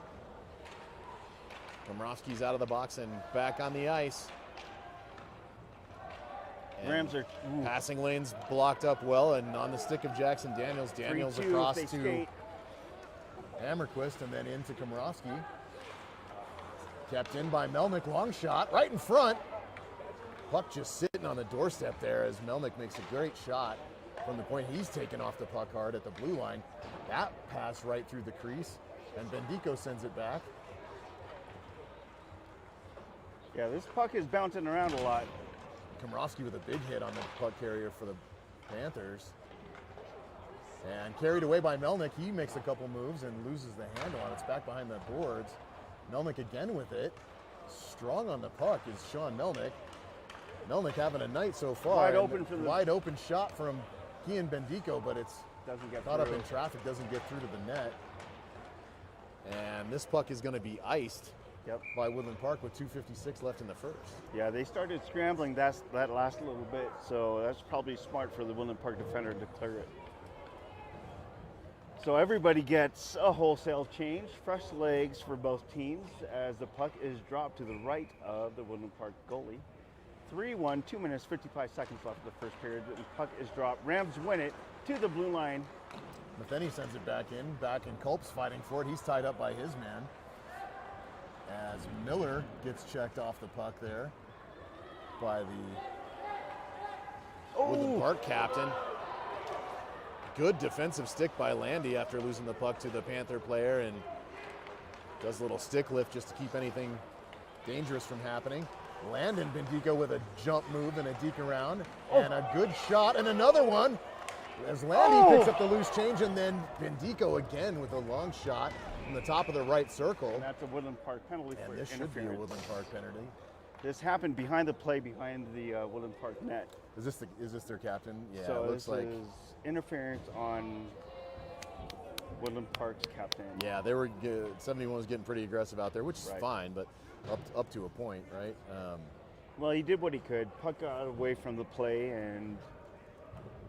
[SPEAKER 5] Komrovsky's out of the box and back on the ice. And
[SPEAKER 2] Rams are
[SPEAKER 5] passing lanes blocked up well, and on the stick of Jackson Daniels. Daniels
[SPEAKER 2] 3-2
[SPEAKER 5] across
[SPEAKER 2] if they
[SPEAKER 5] to
[SPEAKER 2] skate.
[SPEAKER 5] Hammerquist and then into Komrovsky. Kept in by Melnick, long shot, right in front. Puck just sitting on the doorstep there as Melnick makes a great shot from the point he's taken off the puck hard at the blue line. That pass right through the crease, and Bendico sends it back.
[SPEAKER 2] Yeah, this puck is bouncing around a lot.
[SPEAKER 5] Komrovsky with a big hit on the puck carrier for the Panthers. And carried away by Melnick, he makes a couple moves and loses the handle on it. It's back behind the boards. Melnick again with it. Strong on the puck is Sean Melnick. Melnick having a night so far.
[SPEAKER 2] Wide open for the
[SPEAKER 5] wide open shot from Kian Bendico, but it's
[SPEAKER 2] doesn't get
[SPEAKER 5] caught
[SPEAKER 2] through.
[SPEAKER 5] up in traffic, doesn't get through to the net. And this puck is going to be iced by Woodland Park with 2:56 left in the first.
[SPEAKER 2] Yeah, they started scrambling that last little bit, so that's probably smart for the Woodland Park defender to clear it. So everybody gets a wholesale change, fresh legs for both teams as the puck is dropped to the right of the Woodland Park goalie. 3-1, 2 minutes, 55 seconds left of the first period. The puck is dropped. Rams win it to the blue line.
[SPEAKER 5] Matheny sends it back in Culp's fighting for it. He's tied up by his man. As Miller gets checked off the puck there by the Woodland Park captain. Good defensive stick by Landy after losing the puck to the Panther player, and does a little stick lift just to keep anything dangerous from happening. Landon Bendico with a jump move and a deke around, and a good shot, and another one as Landy picks up the loose change, and then Bendico again with a long shot from the top of the right circle.
[SPEAKER 2] And that's a Woodland Park penalty for
[SPEAKER 5] And this should be a Woodland Park penalty.
[SPEAKER 2] This happened behind the play, behind the Woodland Park net.
[SPEAKER 5] Is this their captain? Yeah,
[SPEAKER 2] so
[SPEAKER 5] it looks
[SPEAKER 2] this
[SPEAKER 5] like
[SPEAKER 2] is interference on Woodland Park's captain.
[SPEAKER 5] Yeah, they were 71 was getting pretty aggressive out there, which is
[SPEAKER 2] Right.
[SPEAKER 5] fine, but up to a point, right?
[SPEAKER 2] Well, he did what he could. Puck got away from the play, and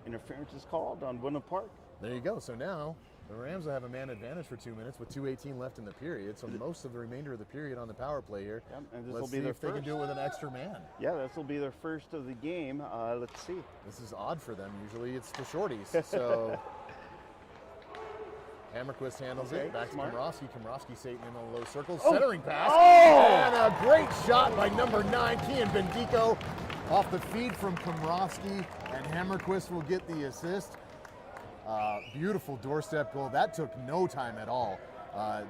[SPEAKER 2] interference is called on Woodland Park.
[SPEAKER 5] There you go. So now the Rams will have a man advantage for 2 minutes with 2:18 left in the period. So most of the remainder of the period on the power play here.
[SPEAKER 2] Yep, and this
[SPEAKER 5] Let's
[SPEAKER 2] will be
[SPEAKER 5] see
[SPEAKER 2] their
[SPEAKER 5] if they can
[SPEAKER 2] first.
[SPEAKER 5] do it with an extra man.
[SPEAKER 2] Yeah, this will be their first of the game. Let's see.
[SPEAKER 5] This is odd for them. Usually it's the shorties. So Hammerquist handles it. Back
[SPEAKER 2] smart.
[SPEAKER 5] to Komrovsky. Komrovsky Satan in the low circle.
[SPEAKER 2] Oh.
[SPEAKER 5] Centering pass.
[SPEAKER 2] Oh!
[SPEAKER 5] And a great shot by number 9, Kian Bendico. Off the feed from Komrovsky, and Hammerquist will get the assist. Beautiful doorstep goal. That took no time at all.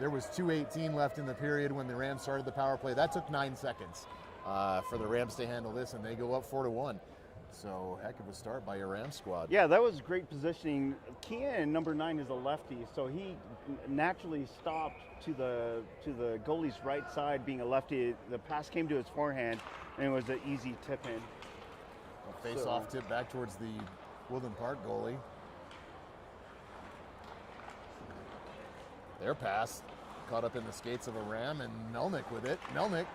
[SPEAKER 5] There was 2:18 left in the period when the Rams started the power play. That took 9 seconds for the Rams to handle this, and they go up 4-1. So heck of a start by your Rams squad.
[SPEAKER 2] Yeah, that was great positioning. Kian, number 9, is a lefty, so he naturally stopped to the goalie's right side, being a lefty. The pass came to his forehand, and it was an easy tip in.
[SPEAKER 5] A face-off tip back towards the Woodland Park goalie. Their pass caught up in the skates of a Ram, and Melnick with it. Melnick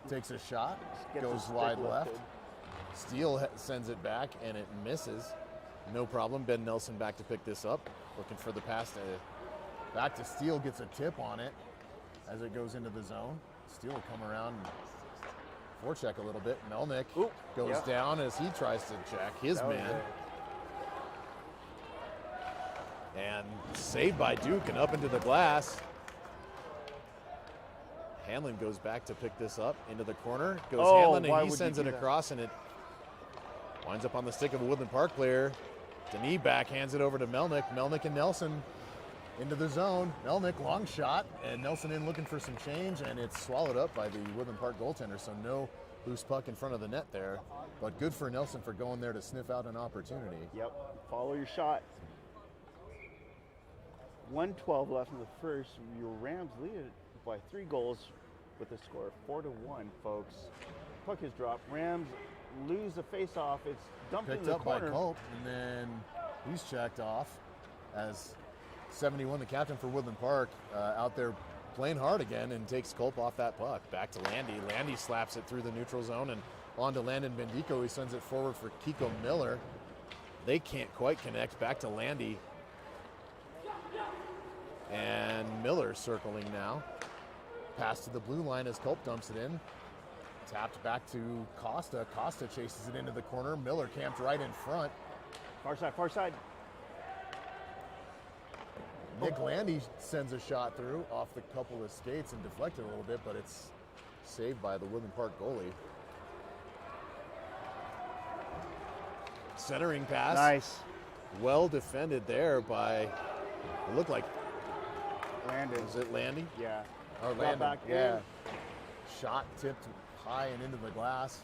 [SPEAKER 5] takes a shot, goes wide left. Steele sends it back, and it misses. No problem. Ben Nelson back to pick this up. Looking for the pass back to Steele, gets a tip on it as it goes into the zone. Steele will come around and forecheck a little bit. Melnick goes down as he tries to check his man. And saved by Duke and up into the glass. Hanlon goes back to pick this up into the corner. Goes Hanlon, and he sends it across, and it winds up on the stick of a Woodland Park player. Denis backhands it over to Melnick. Melnick and Nelson into the zone. Melnick, long shot, and Nelson in looking for some change, and it's swallowed up by the Woodland Park goaltender, so no loose puck in front of the net there. But good for Nelson for going there to sniff out an opportunity.
[SPEAKER 2] Yep, follow your shot. 1:12 left in the first. Your Rams lead it by 3 goals with a score of 4-1, folks. Puck is dropped. Rams lose the face-off. It's dumped in the corner.
[SPEAKER 5] Picked up by Culp, and then he's checked off as 71, the captain for Woodland Park, out there playing hard again, and takes Culp off that puck. Back to Landy. Landy slaps it through the neutral zone and on to Landon Bendico. He sends it forward for Kiko Miller. They can't quite connect. Back to Landy. And Miller circling now. Pass to the blue line as Culp dumps it in. Tapped back to Costa. Costa chases it into the corner. Miller camped right in front.
[SPEAKER 2] Far side, far side.
[SPEAKER 5] Nick Landy sends a shot through off the couple of skates and deflected a little bit, but it's saved by the Woodland Park goalie. Centering pass.
[SPEAKER 2] Nice.
[SPEAKER 5] Well defended there by, it looked like, was it Landy?
[SPEAKER 2] Yeah.
[SPEAKER 5] Or Landon, yeah. Shot tipped high and into the glass.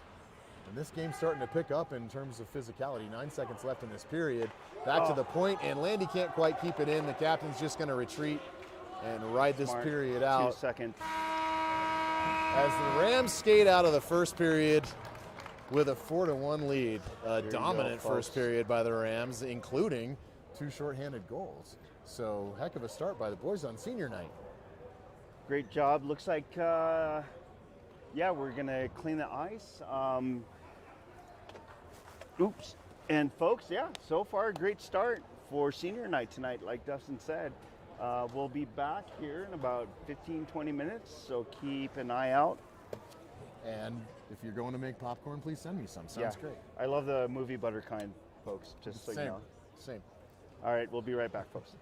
[SPEAKER 5] And this game's starting to pick up in terms of physicality. 9 seconds left in this period. Back to the point, and Landy can't quite keep it in. The captain's just going to retreat and ride this period out.
[SPEAKER 2] 2 seconds.
[SPEAKER 5] As the Rams skate out of the first period with a 4-1 lead. A dominant first period by the Rams, including 2 shorthanded goals. So heck of a start by the boys on senior night.
[SPEAKER 2] Great job. Looks like, yeah, we're going to clean the ice. Oops. And folks, yeah, so far, great start for senior night tonight, like Dustin said. We'll be back here in about 15-20 minutes, so keep an eye out.
[SPEAKER 5] And if you're going to make popcorn, please send me some. Sounds great.
[SPEAKER 2] I love the movie butter kind, folks, just so you know.
[SPEAKER 5] Same.
[SPEAKER 2] All right, we'll be right back, folks.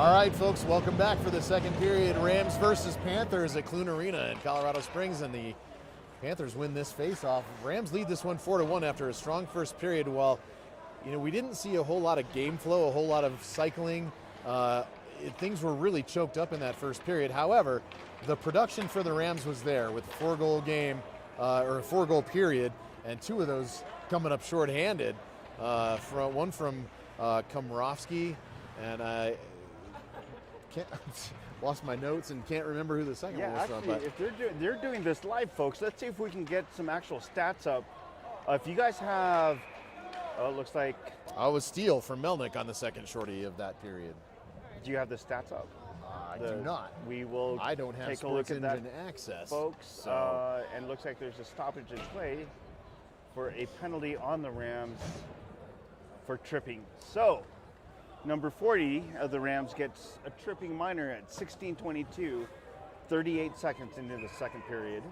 [SPEAKER 5] All right, folks, welcome back for the second period. Rams versus Panthers at Clune Arena in Colorado Springs, and the Panthers win this face-off. Rams lead this one 4-1 after a strong first period. While, we didn't see a whole lot of game flow, a whole lot of cycling. Things were really choked up in that first period. However, the production for the Rams was there with a 4-goal game, or a 4-goal period, and 2 of those coming up shorthanded. One from Komrovsky, and I lost my notes and can't remember who the second one was from.
[SPEAKER 2] But if they're doing this live, folks, let's see if we can get some actual stats up. If you guys have, it looks like
[SPEAKER 5] I was steal from Melnick on the second shorty of that period.
[SPEAKER 2] Do you have the stats up?
[SPEAKER 5] I do not.
[SPEAKER 2] I
[SPEAKER 5] don't have
[SPEAKER 2] take a look at that
[SPEAKER 5] access,
[SPEAKER 2] folks.
[SPEAKER 5] So.
[SPEAKER 2] And it looks like there's a stoppage in play for a penalty on the Rams for tripping. So, number 40 of the Rams gets a tripping minor at 16:22, 38 seconds into the second period.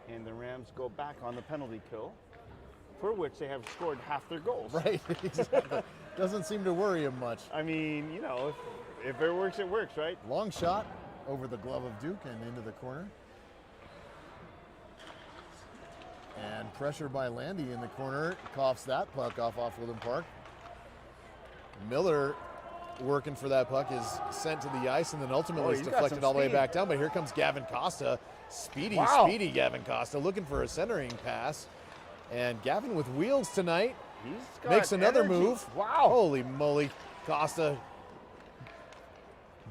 [SPEAKER 2] And the Rams go back on the penalty kill, for which they have scored half their goals.
[SPEAKER 5] Right, exactly. Doesn't seem to worry him much.
[SPEAKER 2] I mean, if it works, it works, right?
[SPEAKER 5] Long shot over the glove of Duke and into the corner. And pressure by Landy in the corner, coughs that puck off Woodland Park. Miller working for that puck is sent to the ice and then ultimately is deflected all the way back down. But here comes Gavin Costa, speedy Gavin Costa, looking for a centering pass. And Gavin with wheels tonight makes another move.
[SPEAKER 2] Wow.
[SPEAKER 5] Holy moly. Costa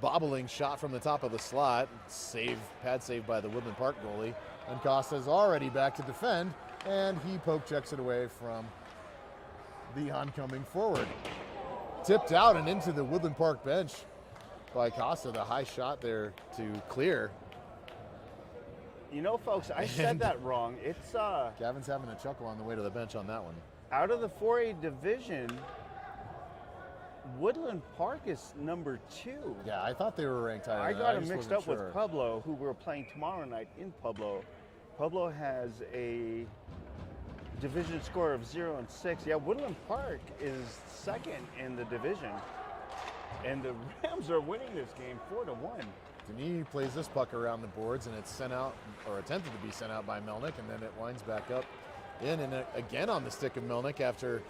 [SPEAKER 5] bobbling shot from the top of the slot. Pad save by the Woodland Park goalie. And Costa's already back to defend, and he poke checks it away from the oncoming forward. Tipped out and into the Woodland Park bench by Costa. The high shot there to clear.
[SPEAKER 2] Folks, I said that wrong. It's
[SPEAKER 5] Gavin's having a chuckle on the way to the bench on that one.
[SPEAKER 2] Out of the 4A division, Woodland Park is number 2.
[SPEAKER 5] Yeah, I thought they were ranked higher.
[SPEAKER 2] I got them mixed up with Pueblo, who we're playing tomorrow night in Pueblo. Pueblo has a division score of 0-6. Yeah, Woodland Park is second in the division. And the Rams are winning this game 4-1.
[SPEAKER 5] Denis plays this puck around the boards, and it's sent out, or attempted to be sent out by Melnick, and then it winds back up in, and again on the stick of Melnick after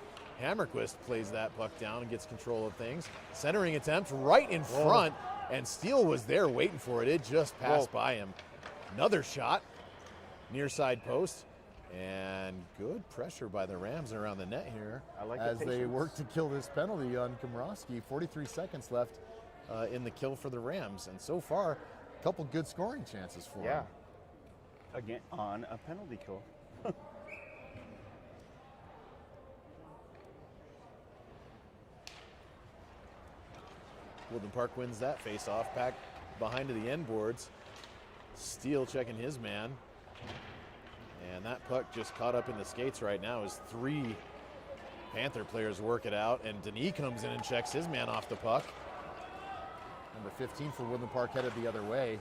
[SPEAKER 5] Hammerquist plays that puck down and gets control of things. Centering attempt right in front, and Steele was there waiting for it. It just passed by him. Another shot, near side post, and good pressure by the Rams around the net here as they work to kill this penalty on Komrovsky. 43 seconds left in the kill for the Rams, and so far, a couple good scoring chances for them.
[SPEAKER 2] Again, on a penalty kill.
[SPEAKER 5] Woodland Park wins that face-off, back behind to the end boards. Steele checking his man. And that puck just caught up in the skates right now as 3 Panther players work it out. And Denis comes in and checks his man off the puck. Number 15 for Woodland Park headed the other way.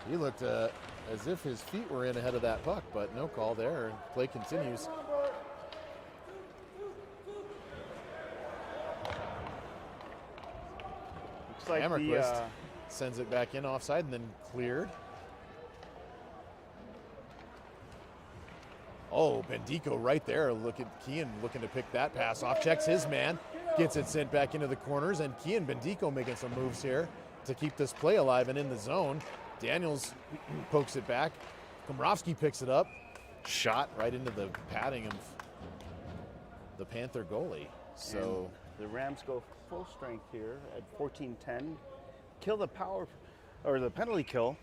[SPEAKER 5] He looked as if his feet were in ahead of that puck, but no call there. Play continues.
[SPEAKER 2] Looks like
[SPEAKER 5] Hammerquist sends it back in offside and then cleared. Oh, Bendico right there. Look at Kean looking to pick that pass off. Checks his man, gets it sent back into the corners, and Kean Bendico making some moves here to keep this play alive and in the zone. Daniels pokes it back. Komrovsky picks it up. Shot right into the padding of the Panther goalie. So
[SPEAKER 2] and the Rams go full strength here at 14-10. Kill the penalty kill.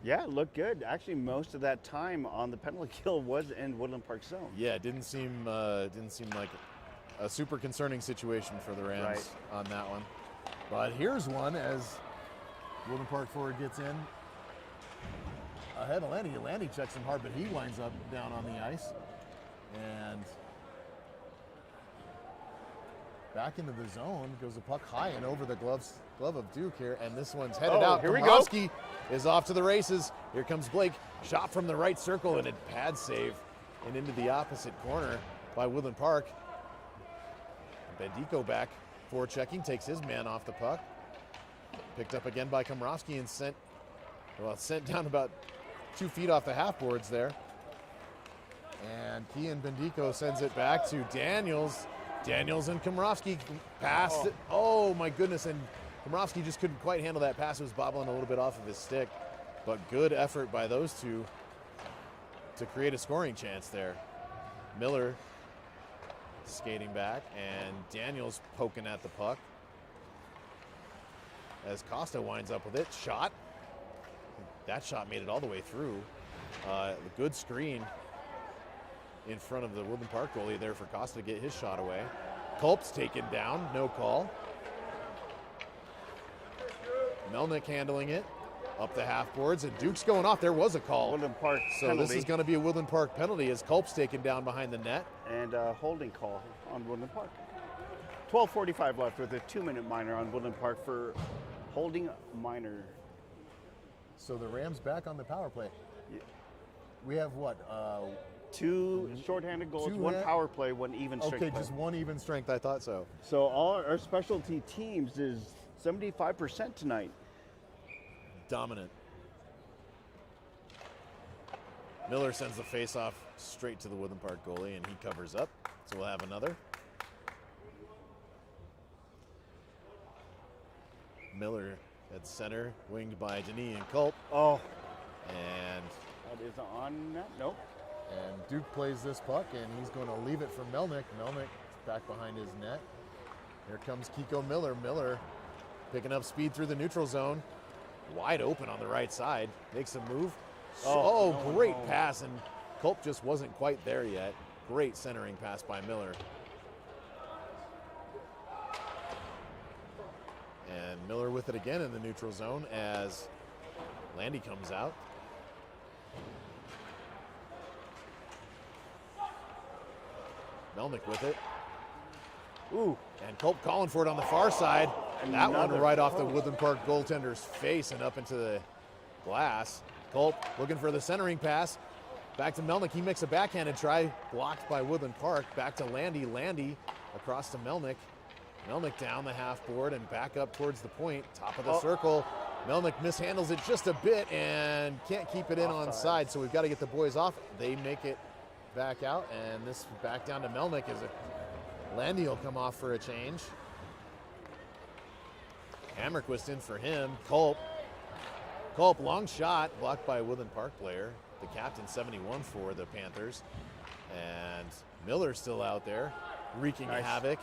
[SPEAKER 2] Yeah, it looked good. Actually, most of that time on the penalty kill was in Woodland Park zone.
[SPEAKER 5] Yeah, it didn't seem like a super concerning situation for the Rams on that one. But here's one as Woodland Park forward gets in ahead of Landy. Landy checks him hard, but he winds up down on the ice. And back into the zone goes the puck high and over the glove of Duke here, and this one's headed out.
[SPEAKER 2] Here we
[SPEAKER 5] Komrovsky is off to the races. Here comes Blake. Shot from the right circle and a pad save and into the opposite corner by Woodland Park. Bendico back forechecking, takes his man off the puck. Picked up again by Komrovsky and sent down about 2 feet off the half boards there. And Kian Bendico sends it back to Daniels. Daniels and Komrovsky passed it. Oh my goodness, and Komrovsky just couldn't quite handle that pass. It was bobbling a little bit off of his stick. But good effort by those two to create a scoring chance there. Miller skating back, and Daniels poking at the puck. As Costa winds up with it, shot. That shot made it all the way through. A good screen in front of the Woodland Park goalie there for Costa to get his shot away. Culp's taken down, no call. Melnick handling it up the half boards, and Duke's going off. There was a call.
[SPEAKER 2] Woodland Park
[SPEAKER 5] So
[SPEAKER 2] penalty.
[SPEAKER 5] this is going to be a Woodland Park penalty as Culp's taken down behind the net.
[SPEAKER 2] And a holding call on Woodland Park. 12:45 left with a 2-minute minor on Woodland Park for holding minor.
[SPEAKER 5] So the Rams back on the power play.
[SPEAKER 2] Yeah.
[SPEAKER 5] We have what?
[SPEAKER 2] 2 shorthanded goals,
[SPEAKER 5] 2
[SPEAKER 2] 1 power play, 1 even strength
[SPEAKER 5] Okay,
[SPEAKER 2] play.
[SPEAKER 5] just 1 even strength. I thought so.
[SPEAKER 2] So all our specialty teams is 75% tonight.
[SPEAKER 5] Dominant. Miller sends the face-off straight to the Woodland Park goalie, and he covers up. So we'll have another. Miller at center, winged by Denis and Culp.
[SPEAKER 2] Oh,
[SPEAKER 5] And
[SPEAKER 2] that is on net. Nope.
[SPEAKER 5] Duke plays this puck, and he's going to leave it for Melnick. Melnick back behind his net. Here comes Kiko Miller. Miller picking up speed through the neutral zone. Wide open on the right side. Makes a move. Great pass, and Culp just wasn't quite there yet. Great centering pass by Miller. And Miller with it again in the neutral zone as Landy comes out. Melnick with it.
[SPEAKER 2] Ooh.
[SPEAKER 5] And Culp calling for it on the far side. And that one
[SPEAKER 2] Another
[SPEAKER 5] right off the Woodland Park goaltender's face and up into the glass. Culp looking for the centering pass. Back to Melnick. He makes a backhanded try. Blocked by Woodland Park. Back to Landy. Landy across to Melnick. Melnick down the half board and back up towards the point. Top of the circle. Melnick mishandles it just a bit and can't keep it in onside. So we've got to get the boys off. They make it back out. And this back down to Melnick as Landy will come off for a change. Hammerquist in for him. Culp, long shot, blocked by a Woodland Park player. The captain, 71 for the Panthers. And Miller's still out there, wreaking havoc.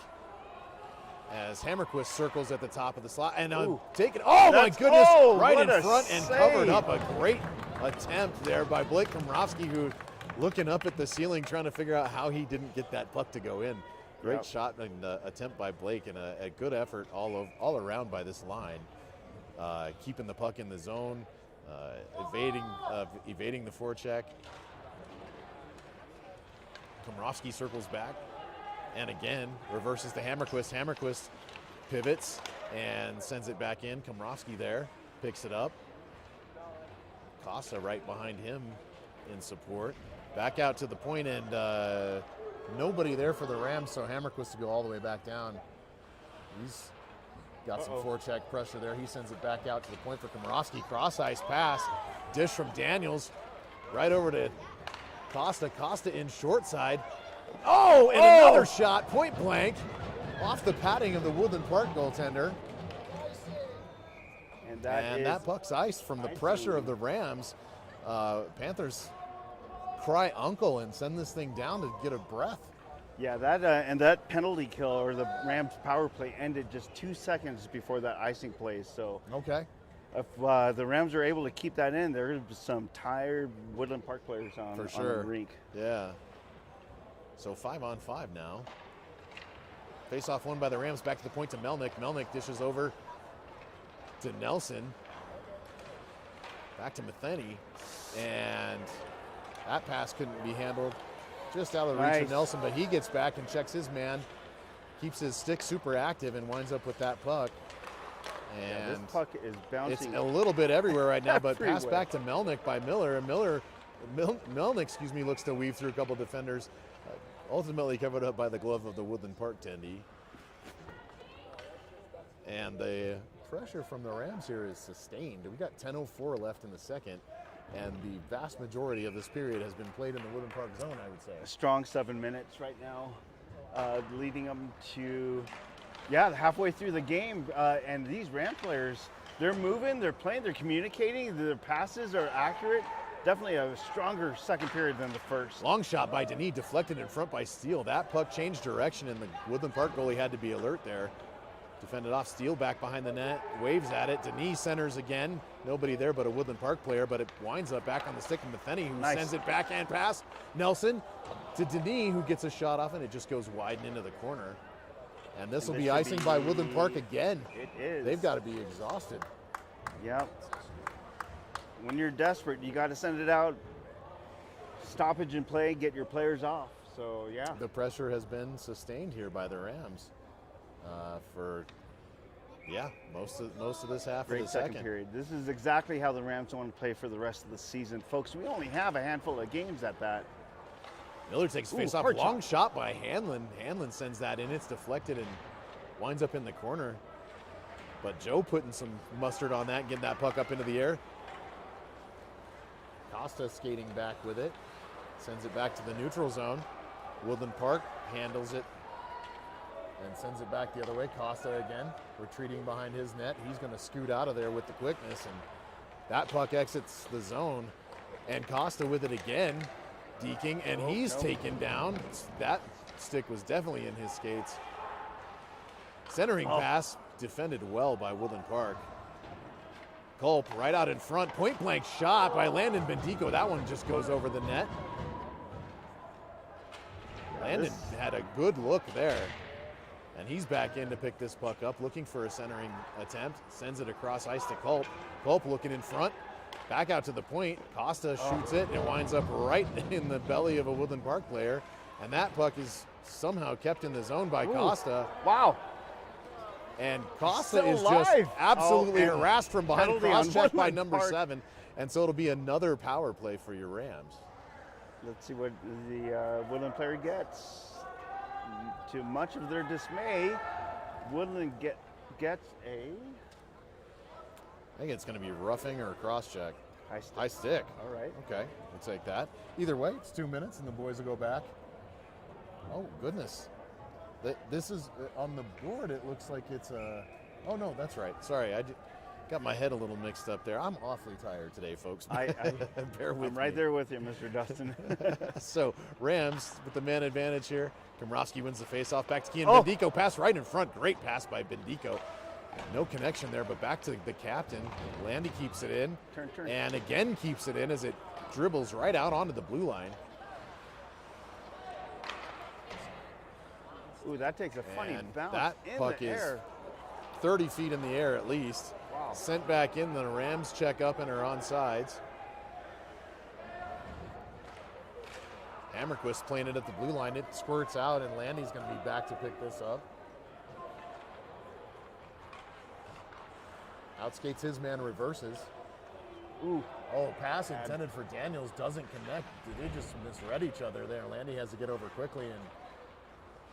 [SPEAKER 5] As Hammerquist circles at the top of the slot. And taking, my goodness, right in front and covered up. A great attempt there by Blake Komrovsky, who looking up at the ceiling, trying to figure out how he didn't get that puck to go in. Great shot and attempt by Blake, and a good effort all around by this line. Keeping the puck in the zone, evading the forecheck. Komrovsky circles back, and again reverses to Hammerquist. Hammerquist pivots and sends it back in. Komrovsky there picks it up. Costa right behind him in support. Back out to the point, and nobody there for the Rams, so Hammerquist to go all the way back down. He's got some forecheck pressure there. He sends it back out to the point for Komrovsky. Cross-ice pass. Dish from Daniels. Right over to Costa. Costa in short side. Another shot, point blank, off the padding of the Woodland Park goaltender.
[SPEAKER 2] And
[SPEAKER 5] that puck's iced from the pressure of the Rams. Panthers cry uncle and send this thing down to get a breath.
[SPEAKER 2] Yeah, that penalty kill or the Rams power play ended just 2 seconds before that icing play. So
[SPEAKER 5] Okay.
[SPEAKER 2] if the Rams are able to keep that in, there are some tired Woodland Park players on the rink.
[SPEAKER 5] Yeah. So 5-on-5 now. Face-off won by the Rams. Back to the point to Melnick. Melnick dishes over to Nelson. Back to Matheny. And that pass couldn't be handled. Just out of the reach of Nelson, but he gets back and checks his man. Keeps his stick super active and winds up with that puck. And
[SPEAKER 2] this puck is bouncing.
[SPEAKER 5] It's a little bit everywhere right now, but pass back to Melnick by Miller. And Melnick, looks to weave through a couple defenders. Ultimately covered up by the glove of the Woodland Park attendee. And the pressure from the Rams here is sustained. We got 10:04 left in the second, and the vast majority of this period has been played in the Woodland Park zone, I would say.
[SPEAKER 2] A strong 7 minutes right now, leading them to, halfway through the game. And these Ram players, they're moving, they're playing, they're communicating, their passes are accurate. Definitely a stronger second period than the first.
[SPEAKER 5] Long shot by Denis, deflected in front by Steele. That puck changed direction, and the Woodland Park goalie had to be alert there. Defended off, Steele back behind the net, waves at it. Denis centers again. Nobody there but a Woodland Park player, but it winds up back on the stick of Matheny, who sends it backhand pass. Nelson to Denis, who gets a shot off, and it just goes wide and into the corner. And this will be icing by Woodland Park again.
[SPEAKER 2] It is.
[SPEAKER 5] They've got to be exhausted.
[SPEAKER 2] Yep. When you're desperate, you got to send it out. Stoppage and play, get your players off. So, yeah.
[SPEAKER 5] The pressure has been sustained here by the Rams for most of this half
[SPEAKER 2] Great
[SPEAKER 5] of the
[SPEAKER 2] second period. This is exactly how the Rams want to play for the rest of the season. Folks, we only have a handful of games at that.
[SPEAKER 5] Miller takes face off. Long shot by Hanlon. Hanlon sends that in. It's deflected and winds up in the corner. But Joe putting some mustard on that, getting that puck up into the air. Costa skating back with it. Sends it back to the neutral zone. Woodland Park handles it and sends it back the other way. Costa again, retreating behind his net. He's going to scoot out of there with the quickness, and that puck exits the zone. And Costa with it again, deking, and he's taken down. That stick was definitely in his skates. Centering pass, defended well by Woodland Park. Culp right out in front, point blank shot by Landon Bendico. That one just goes over the net. Landon had a good look there. And he's back in to pick this puck up, looking for a centering attempt. Sends it across ice to Culp. Culp looking in front, back out to the point. Costa shoots it, and it winds up right in the belly of a Woodland Park player. And that puck is somehow kept in the zone by Costa.
[SPEAKER 2] Wow.
[SPEAKER 5] And Costa is just absolutely harassed from behind. Cross-check by number 7. And so it'll be another power play for your Rams.
[SPEAKER 2] Let's see what the Woodland player gets. To much of their dismay, Woodland gets a...
[SPEAKER 5] I think it's going to be roughing or cross-check.
[SPEAKER 2] High stick.
[SPEAKER 5] All right. Okay, we'll take that. Either way, it's 2 minutes, and the boys will go back. Oh, goodness. This is, on the board, it looks like it's a... Oh, no, that's right. Sorry, I got my head a little mixed up there. I'm awfully tired today, folks. Bear with me.
[SPEAKER 2] I'm right there with you, Mr. Dustin.
[SPEAKER 5] So, Rams with the man advantage here. Komrowski wins the faceoff. Back to Kean Bendico. Pass right in front. Great pass by Bendico. No connection there, but back to the captain. Landy keeps it in.
[SPEAKER 2] Turn.
[SPEAKER 5] And again keeps it in as it dribbles right out onto the blue line.
[SPEAKER 2] Ooh, that takes a funny bounce.
[SPEAKER 5] That puck is 30 feet in the air at least.
[SPEAKER 2] Wow.
[SPEAKER 5] Sent back in. The Rams check up and are on sides. Hammerquist playing it at the blue line. It squirts out, and Landy's going to be back to pick this up. Outskates his man, reverses.
[SPEAKER 2] Ooh.
[SPEAKER 5] Oh, pass intended for Daniels doesn't connect. They just misread each other there. Landy has to get over quickly and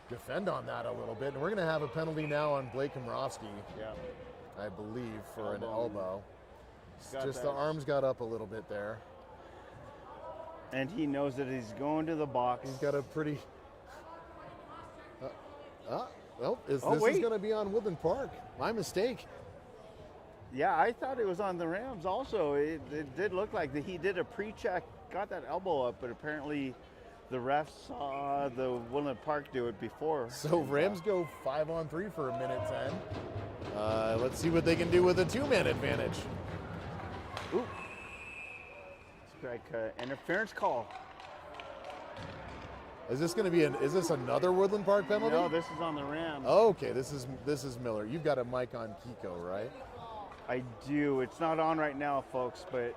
[SPEAKER 5] defend on that a little bit. And we're going to have a penalty now on Blake Komrowski, I believe, for an elbow. Just the arms got up a little bit there.
[SPEAKER 2] And he knows that he's going to the box.
[SPEAKER 5] He's got a pretty... this is going to be on Woodland Park. My mistake.
[SPEAKER 2] Yeah, I thought it was on the Rams also. It did look like that he did a pre-check, got that elbow up, but apparently the refs saw the Woodland Park do it before.
[SPEAKER 5] So Rams go 5-on-3 for a minute 10. Let's see what they can do with a 2-man advantage.
[SPEAKER 2] Ooh. Strike interference call.
[SPEAKER 5] Is this going to be is this another Woodland Park penalty?
[SPEAKER 2] No, this is on the Rams.
[SPEAKER 5] Oh, okay, this is Miller. You've got a mic on Kiko, right?
[SPEAKER 2] I do. It's not on right now, folks, but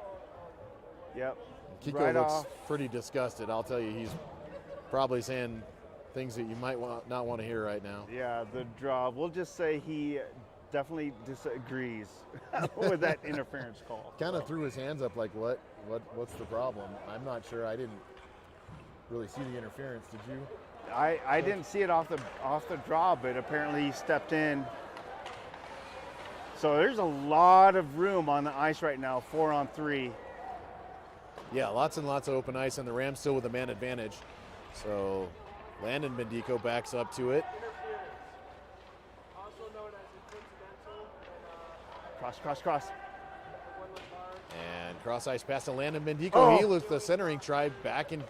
[SPEAKER 2] yep.
[SPEAKER 5] Kiko looks pretty disgusted. I'll tell you, he's probably saying things that you might not want to hear right now.
[SPEAKER 2] Yeah, the draw. We'll just say he definitely disagrees with that interference call.
[SPEAKER 5] Kind of threw his hands up like, what's the problem? I'm not sure. I didn't really see the interference. Did you?
[SPEAKER 2] I didn't see it off the draw, but apparently he stepped in. So there's a lot of room on the ice right now, 4-on-3.
[SPEAKER 5] Yeah, lots and lots of open ice, and the Rams still with a man advantage. So Landon Bendico backs up to it.
[SPEAKER 2] Cross.
[SPEAKER 5] And cross ice pass to Landon Bendico.
[SPEAKER 2] Oh.
[SPEAKER 5] He was the centering try back into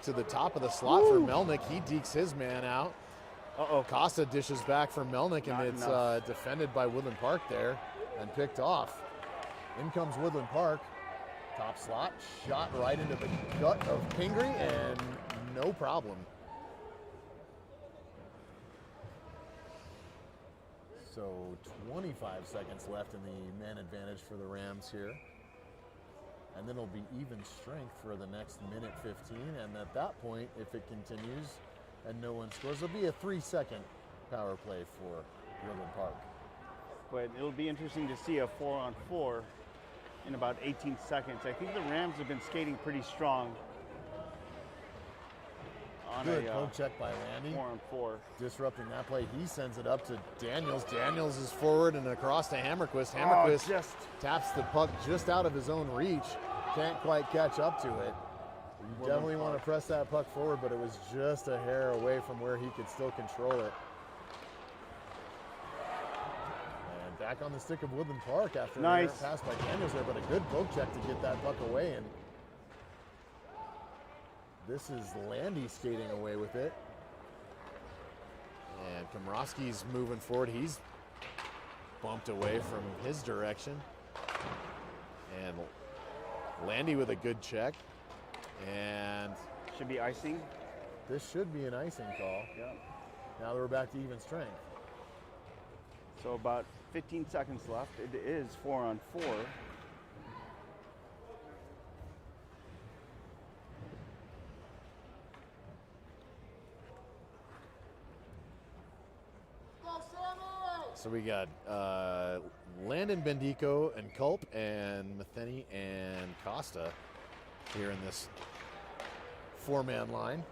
[SPEAKER 5] the top of the slot for Melnick. He dekes his man out.
[SPEAKER 2] Uh-oh.
[SPEAKER 5] Costa dishes back for Melnick, and
[SPEAKER 2] Not
[SPEAKER 5] it's
[SPEAKER 2] enough.
[SPEAKER 5] defended by Woodland Park there and picked off. In comes Woodland Park. Top slot, shot right into the gut of Pingree, and no problem. So 25 seconds left in the man advantage for the Rams here. And then it'll be even strength for the next minute 15. And at that point, if it continues and no one scores, it'll be a 3-second power play for Woodland Park.
[SPEAKER 2] But it'll be interesting to see a 4-on-4 in about 18 seconds. I think the Rams have been skating pretty strong on
[SPEAKER 5] Good
[SPEAKER 2] a
[SPEAKER 5] poke check by Landy.
[SPEAKER 2] 4-on-4.
[SPEAKER 5] Disrupting that play. He sends it up to Daniels. Daniels is forward and across to Hammerquist.
[SPEAKER 2] Oh,
[SPEAKER 5] Hammerquist
[SPEAKER 2] just
[SPEAKER 5] taps the puck just out of his own reach. Can't quite catch up to it. You definitely want to press that puck forward, but it was just a hair away from where he could still control it. And back on the stick of Woodland Park after an errant pass by Daniels there, but a good poke check to get that puck away. And this is Landy skating away with it. And Komrowski's moving forward. He's bumped away from his direction. And Landy with a good check. And
[SPEAKER 2] should be icing.
[SPEAKER 5] This should be an icing call.
[SPEAKER 2] Yeah.
[SPEAKER 5] Now that we're back to even strength.
[SPEAKER 2] So about 15 seconds left. It is 4-on-4.
[SPEAKER 5] So we got Landon Bendico and Culp and Matheny and Costa here in this four-man line.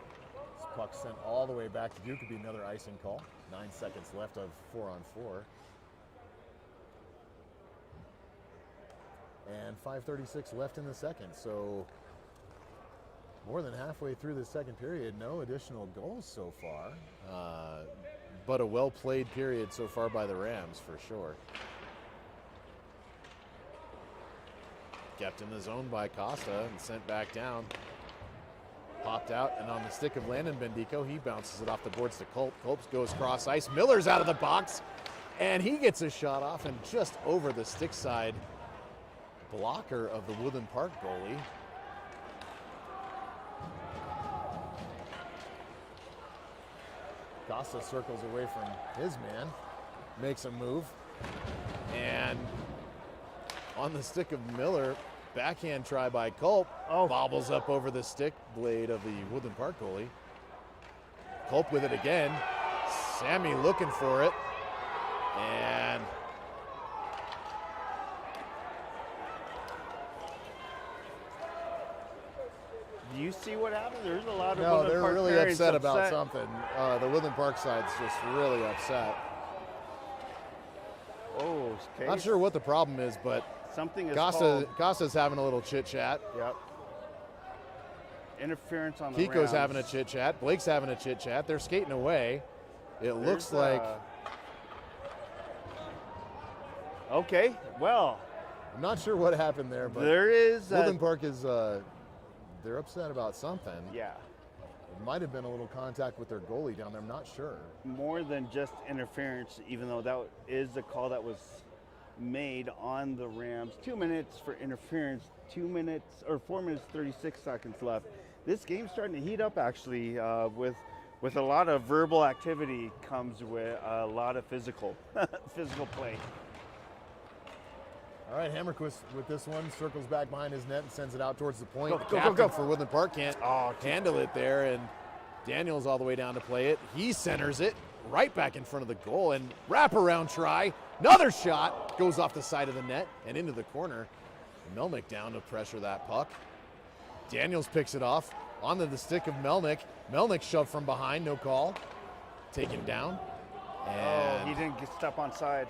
[SPEAKER 5] This puck sent all the way back to Duke. Could be another icing call. 9 seconds left of 4-on-4. And 5:36 left in the second. So more than halfway through the second period, no additional goals so far. But a well-played period so far by the Rams, for sure. Kept in the zone by Costa and sent back down. Popped out, and on the stick of Landon Bendico, he bounces it off the boards to Culp. Culp goes cross ice. Miller's out of the box, and he gets a shot off and just over the stick side blocker of the Woodland Park goalie. Costa circles away from his man, makes a move, and on the stick of Miller, backhand try by Culp, bobbles up over the stick blade of the Woodland Park goalie. Culp with it again, Sammy looking for it, and
[SPEAKER 2] Do you see what happened? There's a lot of
[SPEAKER 5] no,
[SPEAKER 2] Woodland
[SPEAKER 5] they're
[SPEAKER 2] Park
[SPEAKER 5] really
[SPEAKER 2] parents
[SPEAKER 5] upset about something. The Woodland Park side's just really upset.
[SPEAKER 2] Oh, okay.
[SPEAKER 5] Not sure what the problem is, but
[SPEAKER 2] something is
[SPEAKER 5] Costa's having a little chit chat.
[SPEAKER 2] Yep. Interference on the
[SPEAKER 5] Kiko's
[SPEAKER 2] Rams.
[SPEAKER 5] having a chit chat. Blake's having a chit chat. They're skating away. It looks like.
[SPEAKER 2] Okay, well.
[SPEAKER 5] I'm not sure what happened there, but
[SPEAKER 2] there is.
[SPEAKER 5] Woodland Park is. They're upset about something.
[SPEAKER 2] Yeah.
[SPEAKER 5] It might have been a little contact with their goalie down there. I'm not sure.
[SPEAKER 2] More than just interference, even though that is the call that was made on the Rams. 2 minutes for interference. 4 minutes 36 seconds left. This game's starting to heat up actually. With a lot of verbal activity comes with a lot of physical play.
[SPEAKER 5] All right, Hammerquist with this one circles back behind his net and sends it out towards the point.
[SPEAKER 2] Go,
[SPEAKER 5] The
[SPEAKER 2] go,
[SPEAKER 5] captain
[SPEAKER 2] go.
[SPEAKER 5] for Woodland Park can't handle it there, and Daniels all the way down to play it. He centers it right back in front of the goal, and wraparound try. Another shot goes off the side of the net and into the corner. Melnick down to pressure that puck. Daniels picks it off onto the stick of Melnick. Melnick shoved from behind, no call. Taken down. And
[SPEAKER 2] he didn't step on side.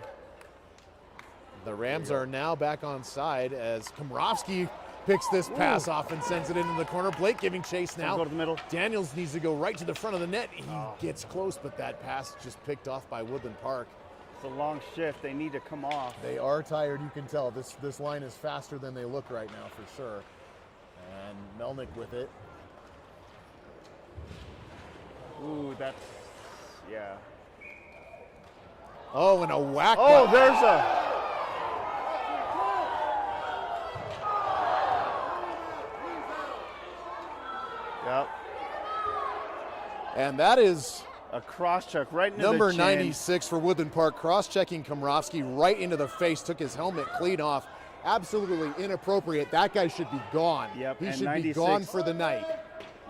[SPEAKER 5] The Rams are now back on side as Komrovsky picks this pass off and sends it into the corner. Blake giving chase now.
[SPEAKER 2] Go to the middle.
[SPEAKER 5] Daniels needs to go right to the front of the net. He gets close, but that pass just picked off by Woodland Park.
[SPEAKER 2] It's a long shift. They need to come off.
[SPEAKER 5] They are tired, you can tell. This line is faster than they look right now for sure. And Melnick with it.
[SPEAKER 2] Ooh, that's, yeah.
[SPEAKER 5] Oh, and a whack.
[SPEAKER 2] Oh, there's a. Yep.
[SPEAKER 5] And that is
[SPEAKER 2] A cross check right into
[SPEAKER 5] number
[SPEAKER 2] the chin.
[SPEAKER 5] 96 for Woodland Park, cross-checking Komrovsky right into the face, took his helmet clean off. Absolutely inappropriate. That guy should be gone.
[SPEAKER 2] Yep,
[SPEAKER 5] He
[SPEAKER 2] and
[SPEAKER 5] should
[SPEAKER 2] 96
[SPEAKER 5] be gone for the night.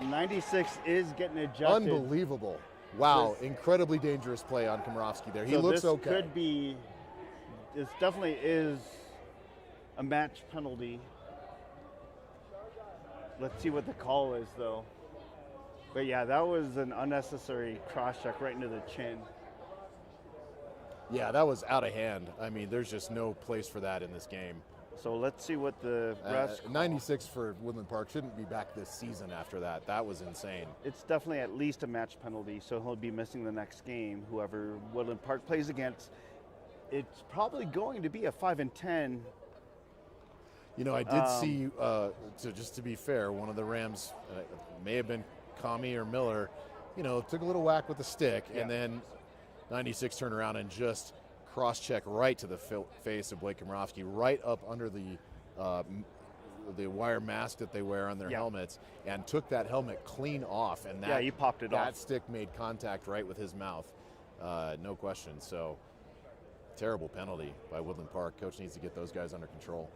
[SPEAKER 2] 96 is getting adjusted.
[SPEAKER 5] Unbelievable. Wow,
[SPEAKER 2] This-
[SPEAKER 5] incredibly dangerous play on Komrovsky there. He
[SPEAKER 2] So
[SPEAKER 5] looks
[SPEAKER 2] this
[SPEAKER 5] okay.
[SPEAKER 2] could be, this definitely is a match penalty. Let's see what the call is, though. But yeah, that was an unnecessary cross check right into the chin.
[SPEAKER 5] Yeah, that was out of hand. I mean, there's just no place for that in this game.
[SPEAKER 2] So let's see what the refs call.
[SPEAKER 5] 96 for Woodland Park shouldn't be back this season after that. That was insane.
[SPEAKER 2] It's definitely at least a match penalty, so he'll be missing the next game, whoever Woodland Park plays against. It's probably going to be a 5-10.
[SPEAKER 5] You know, I did see, just to be fair, one of the Rams, may have been Kami or Miller, you know, took a little whack with the stick, and then 96 turned around and just cross-check right to the face of Blake Komrovsky, right up under the wire mask that they wear on their helmets, and took that helmet clean off. And that,
[SPEAKER 2] he popped it off.
[SPEAKER 5] That stick made contact right with his mouth, no question. So, terrible penalty by Woodland Park. Coach needs to get those guys under control.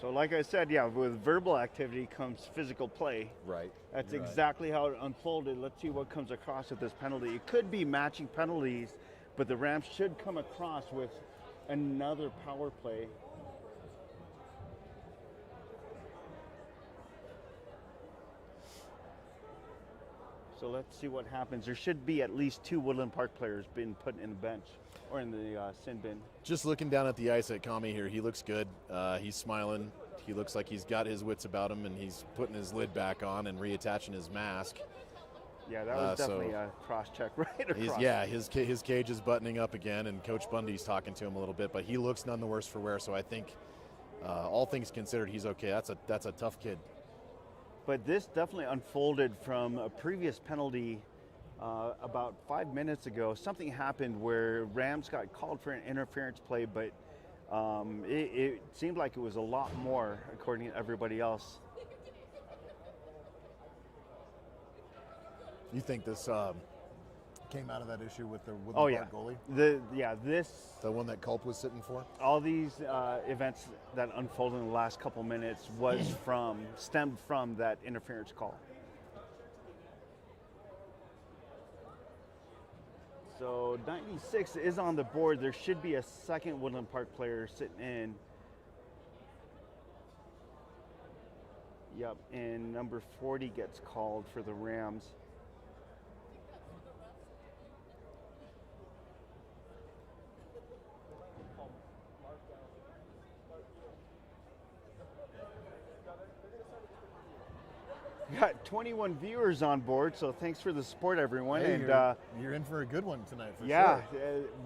[SPEAKER 2] So like I said, with verbal activity comes physical play.
[SPEAKER 5] Right.
[SPEAKER 2] That's exactly how it unfolded. Let's see what comes across with this penalty. It could be matching penalties, but the Rams should come across with another power play. So let's see what happens. There should be at least 2 Woodland Park players being put in the bench or in the sin bin.
[SPEAKER 5] Just looking down at the ice at Kami here, he looks good. He's smiling. He looks like he's got his wits about him, and he's putting his lid back on and reattaching his mask.
[SPEAKER 2] Yeah, that was definitely a cross-check right across.
[SPEAKER 5] His cage is buttoning up again, and Coach Bundy's talking to him a little bit, but he looks none the worse for wear, so I think all things considered, he's okay. That's a tough kid.
[SPEAKER 2] But this definitely unfolded from a previous penalty about 5 minutes ago. Something happened where Rams got called for an interference play, but it seemed like it was a lot more according to everybody else.
[SPEAKER 5] You think this came out of that issue with the Woodland Park goalie? The one that Culp was sitting for?
[SPEAKER 2] All these events that unfolded in the last couple minutes stemmed from that interference call. So 96 is on the board. There should be a second Woodland Park player sitting in. Yep, and number 40 gets called for the Rams. Got 21 viewers on board, so thanks for the support, everyone.
[SPEAKER 5] Hey,
[SPEAKER 2] and
[SPEAKER 5] you're in for a good one tonight, for sure.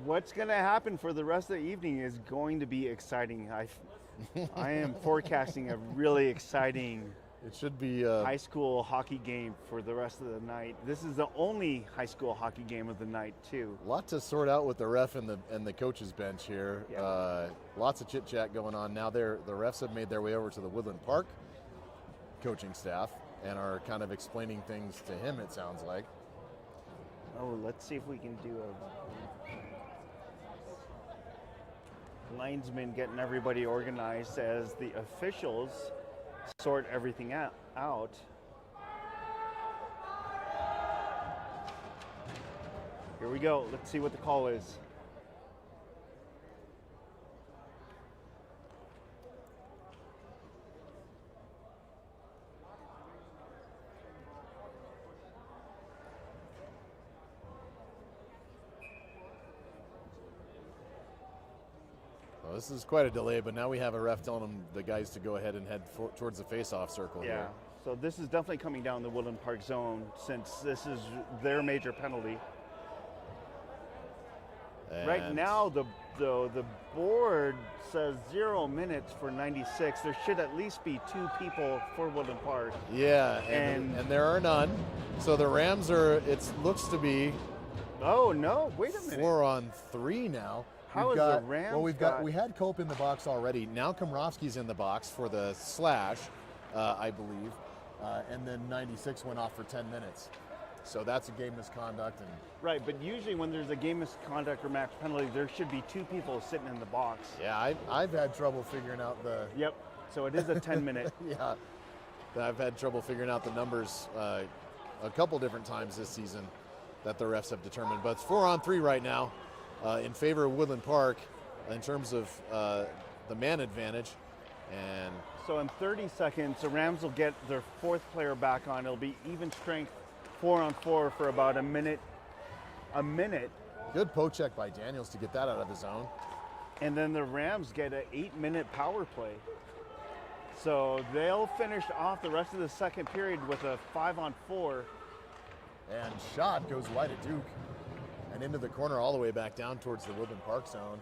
[SPEAKER 2] What's going to happen for the rest of the evening is going to be exciting. I am forecasting a really exciting
[SPEAKER 5] It should be
[SPEAKER 2] high school hockey game for the rest of the night. This is the only high school hockey game of the night, too.
[SPEAKER 5] a lot to sort out with the ref and the coaches bench here.
[SPEAKER 2] Yeah.
[SPEAKER 5] Lots of chit chat going on now. The refs have made their way over to the Woodland Park coaching staff and are kind of explaining things to him, it sounds like.
[SPEAKER 2] Oh, let's see if we can do a linesman getting everybody organized as the officials sort everything out. Here we go. Let's see what the call is.
[SPEAKER 5] this is quite a delay, but now we have a ref telling them, the guys, to go ahead and head towards the face-off circle
[SPEAKER 2] Yeah.
[SPEAKER 5] here.
[SPEAKER 2] So this is definitely coming down the Woodland Park zone since this is their major penalty. Right
[SPEAKER 5] And
[SPEAKER 2] now, the board says 0 minutes for 96. There should at least be 2 people for Woodland Park.
[SPEAKER 5] Yeah, and there are none. So the Rams are, it looks to be
[SPEAKER 2] Oh no! Wait a minute.
[SPEAKER 5] 4-on-3 now.
[SPEAKER 2] How
[SPEAKER 5] We've
[SPEAKER 2] is the
[SPEAKER 5] got,
[SPEAKER 2] Rams
[SPEAKER 5] Well,
[SPEAKER 2] got-
[SPEAKER 5] we had Cope in the box already. Now Komrovsky's in the box for the slash, I believe, and then 96 went off for 10 minutes. So that's a game misconduct, and
[SPEAKER 2] Right, but usually when there's a game misconduct or match penalty, there should be 2 people sitting in the box.
[SPEAKER 5] yeah, I've had trouble figuring out the
[SPEAKER 2] Yep. So it is a 10-minute.
[SPEAKER 5] yeah. I've had trouble figuring out the numbers a couple different times this season that the refs have determined. But it's 4-on-3 right now in favor of Woodland Park in terms of the man advantage. And
[SPEAKER 2] So in 30 seconds, the Rams will get their 4th player back on. It'll be even strength 4-on-4 for about a minute.
[SPEAKER 5] good poke check by Daniels to get that out of the zone.
[SPEAKER 2] And then the Rams get an 8-minute power play. So they'll finish off the rest of the second period with a 5-on-4.
[SPEAKER 5] And shot goes wide of Duke and into the corner all the way back down towards the Woodland Park zone.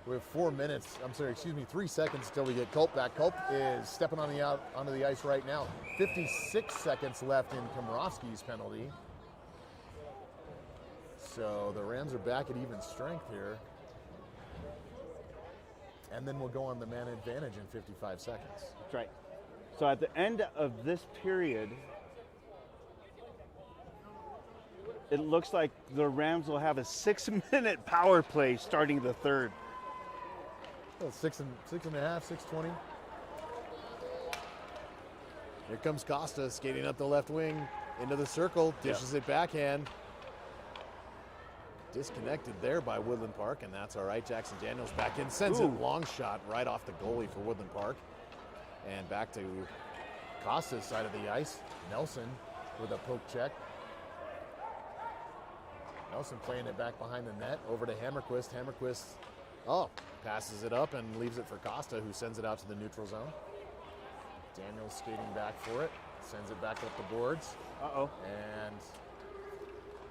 [SPEAKER 5] We have 3 seconds till we get Culp back. Culp is stepping onto the ice right now. 56 seconds left in Komrovsky's penalty. So the Rams are back at even strength here. And then we'll go on the man advantage in 55 seconds.
[SPEAKER 2] That's right. So at the end of this period, it looks like the Rams will have a 6-minute power play starting the third.
[SPEAKER 5] Oh, 6.5, 6:20. Here comes Costa skating up the left wing into the circle, dishes it backhand. Disconnected there by Woodland Park, and that's all right. Jackson Daniels back in, sends it long shot right off the goalie for Woodland Park. And back to Costa's side of the ice. Nelson with a poke check. Nelson playing it back behind the net, over to Hammerquist. Hammerquist, passes it up and leaves it for Costa, who sends it out to the neutral zone. Daniels skating back for it, sends it back up the boards.
[SPEAKER 2] Uh-oh.
[SPEAKER 5] And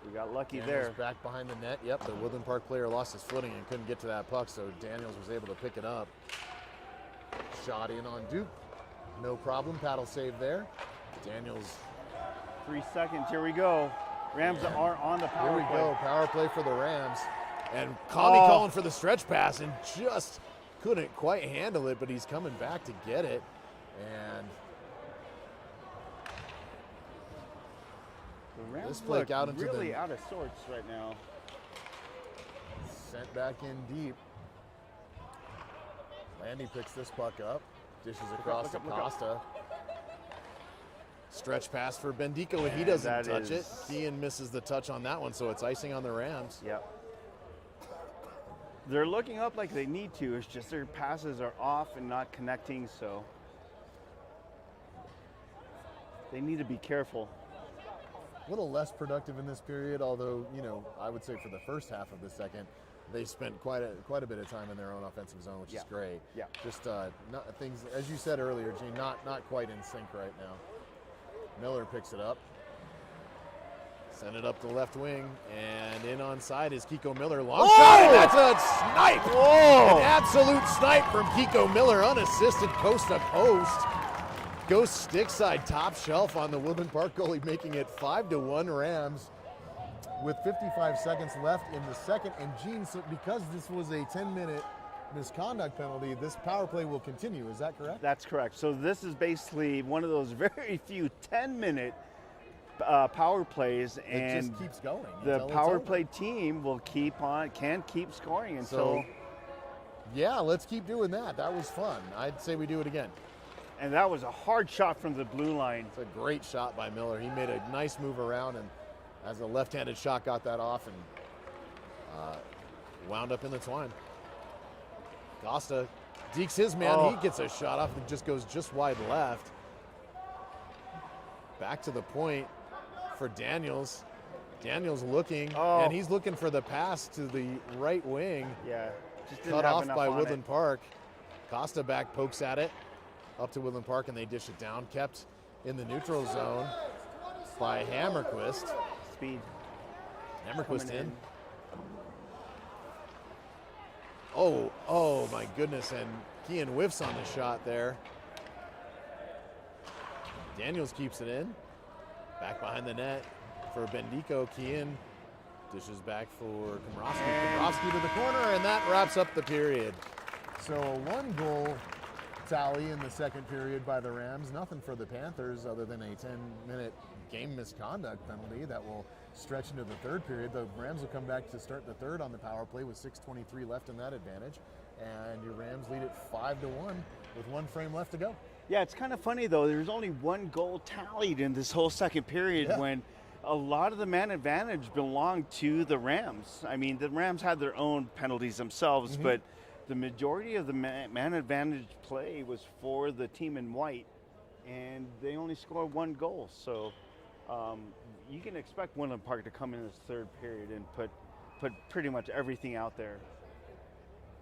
[SPEAKER 2] We got lucky
[SPEAKER 5] Daniels
[SPEAKER 2] there.
[SPEAKER 5] back behind the net. Yep, the Woodland Park player lost his footing and couldn't get to that puck, so Daniels was able to pick it up. Shot in on Duke. No problem, paddle save there. Daniels,
[SPEAKER 2] 3 seconds, here we go. Rams are on the power
[SPEAKER 5] here we
[SPEAKER 2] play.
[SPEAKER 5] go, power play for the Rams. And Connie calling for the stretch pass and just couldn't quite handle it, but he's coming back to get it. And
[SPEAKER 2] The Rams
[SPEAKER 5] this play
[SPEAKER 2] look
[SPEAKER 5] out into
[SPEAKER 2] really
[SPEAKER 5] the-
[SPEAKER 2] out of sorts right now.
[SPEAKER 5] sent back in deep. Landy picks this puck up, dishes across to
[SPEAKER 2] look up.
[SPEAKER 5] Costa. Stretch pass for Bendico, and he doesn't
[SPEAKER 2] that
[SPEAKER 5] touch it.
[SPEAKER 2] is-
[SPEAKER 5] Kean misses the touch on that one, so it's icing on the Rams.
[SPEAKER 2] Yep. They're looking up like they need to. It's just their passes are off and not connecting, so they need to be careful.
[SPEAKER 5] A little less productive in this period, although, I would say for the first half of the second, they spent quite a bit of time in their own offensive zone, which is great.
[SPEAKER 2] Yeah.
[SPEAKER 5] Just not, things, as you said earlier, Gene, not quite in sync right now. Miller picks it up. Send it up the left wing, and in onside is Kiko Miller. Long shot, and that's a snipe! An absolute snipe from Kiko Miller, unassisted coast to post. Goes stick side, top shelf on the Woodland Park goalie, making it 5-1 Rams with 55 seconds left in the second. And Gene, so because this was a 10-minute misconduct penalty, this power play will continue. Is that correct?
[SPEAKER 2] That's correct. So this is basically one of those very few 10-minute power plays,
[SPEAKER 5] It
[SPEAKER 2] and
[SPEAKER 5] just keeps going.
[SPEAKER 2] the
[SPEAKER 5] until it's
[SPEAKER 2] power
[SPEAKER 5] over.
[SPEAKER 2] play team can keep scoring until.
[SPEAKER 5] So, yeah, let's keep doing that. That was fun. I'd say we do it again.
[SPEAKER 2] And that was a hard shot from the blue line.
[SPEAKER 5] It's a great shot by Miller. He made a nice move around, and as a left-handed shot, got that off and wound up in the twine. Costa dekes his man. He gets a shot off and just goes just wide left. Back to the point for Daniels. Daniels looking, and he's looking for the pass to the right wing.
[SPEAKER 2] Yeah. Just didn't
[SPEAKER 5] cut
[SPEAKER 2] have
[SPEAKER 5] off
[SPEAKER 2] enough
[SPEAKER 5] by
[SPEAKER 2] on
[SPEAKER 5] Woodland
[SPEAKER 2] it.
[SPEAKER 5] Park. Costa back pokes at it. Up to Woodland Park, and they dish it down. Kept in the neutral zone by Hammerquist.
[SPEAKER 2] Speed.
[SPEAKER 5] Hammerquist
[SPEAKER 2] coming
[SPEAKER 5] in. Oh my goodness, and Kean whiffs on the shot there. Daniels keeps it in. Back behind the net for Bendico. Kean dishes back for Komrovsky. Komrovsky to the corner, and that wraps up the period. So a 1-goal tally in the second period by the Rams. Nothing for the Panthers other than a 10-minute game misconduct penalty that will stretch into the third period. The Rams will come back to start the third on the power play with 6:23 left in that advantage. And your Rams lead it 5-1 with 1 frame left to go.
[SPEAKER 2] Yeah, it's kind of funny though. There's only 1 goal tallied in this whole second period when a lot of the man advantage belonged to the Rams. I mean, the Rams had their own penalties themselves, but the majority of the man advantage play was for the team in white, and they only scored 1 goal. So you can expect Woodland Park to come in this third period and put pretty much everything out there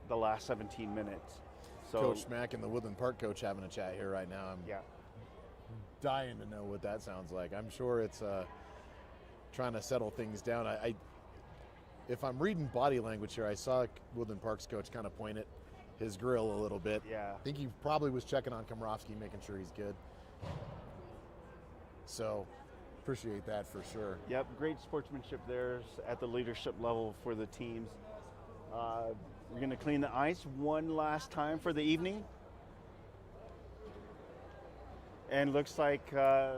[SPEAKER 2] the last 17 minutes. So,
[SPEAKER 5] Coach Mack and the Woodland Park coach having a chat here right now. I'm dying to know what that sounds like. I'm sure it's trying to settle things down. If I'm reading body language here, I saw Woodland Park's coach kind of point at his grill a little bit.
[SPEAKER 2] Yeah.
[SPEAKER 5] I think he probably was checking on Komrovsky, making sure he's good. So appreciate that for sure.
[SPEAKER 2] Yep, great sportsmanship there at the leadership level for the teams. We're going to clean the ice one last time for the evening. And looks like the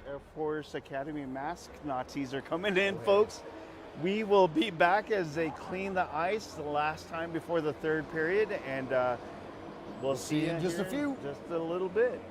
[SPEAKER 2] Air Force Academy mask Nazis are coming in, folks. We will be back as they clean the ice the last time before the third period, and we'll see you
[SPEAKER 5] in just a few.
[SPEAKER 2] Just a little bit.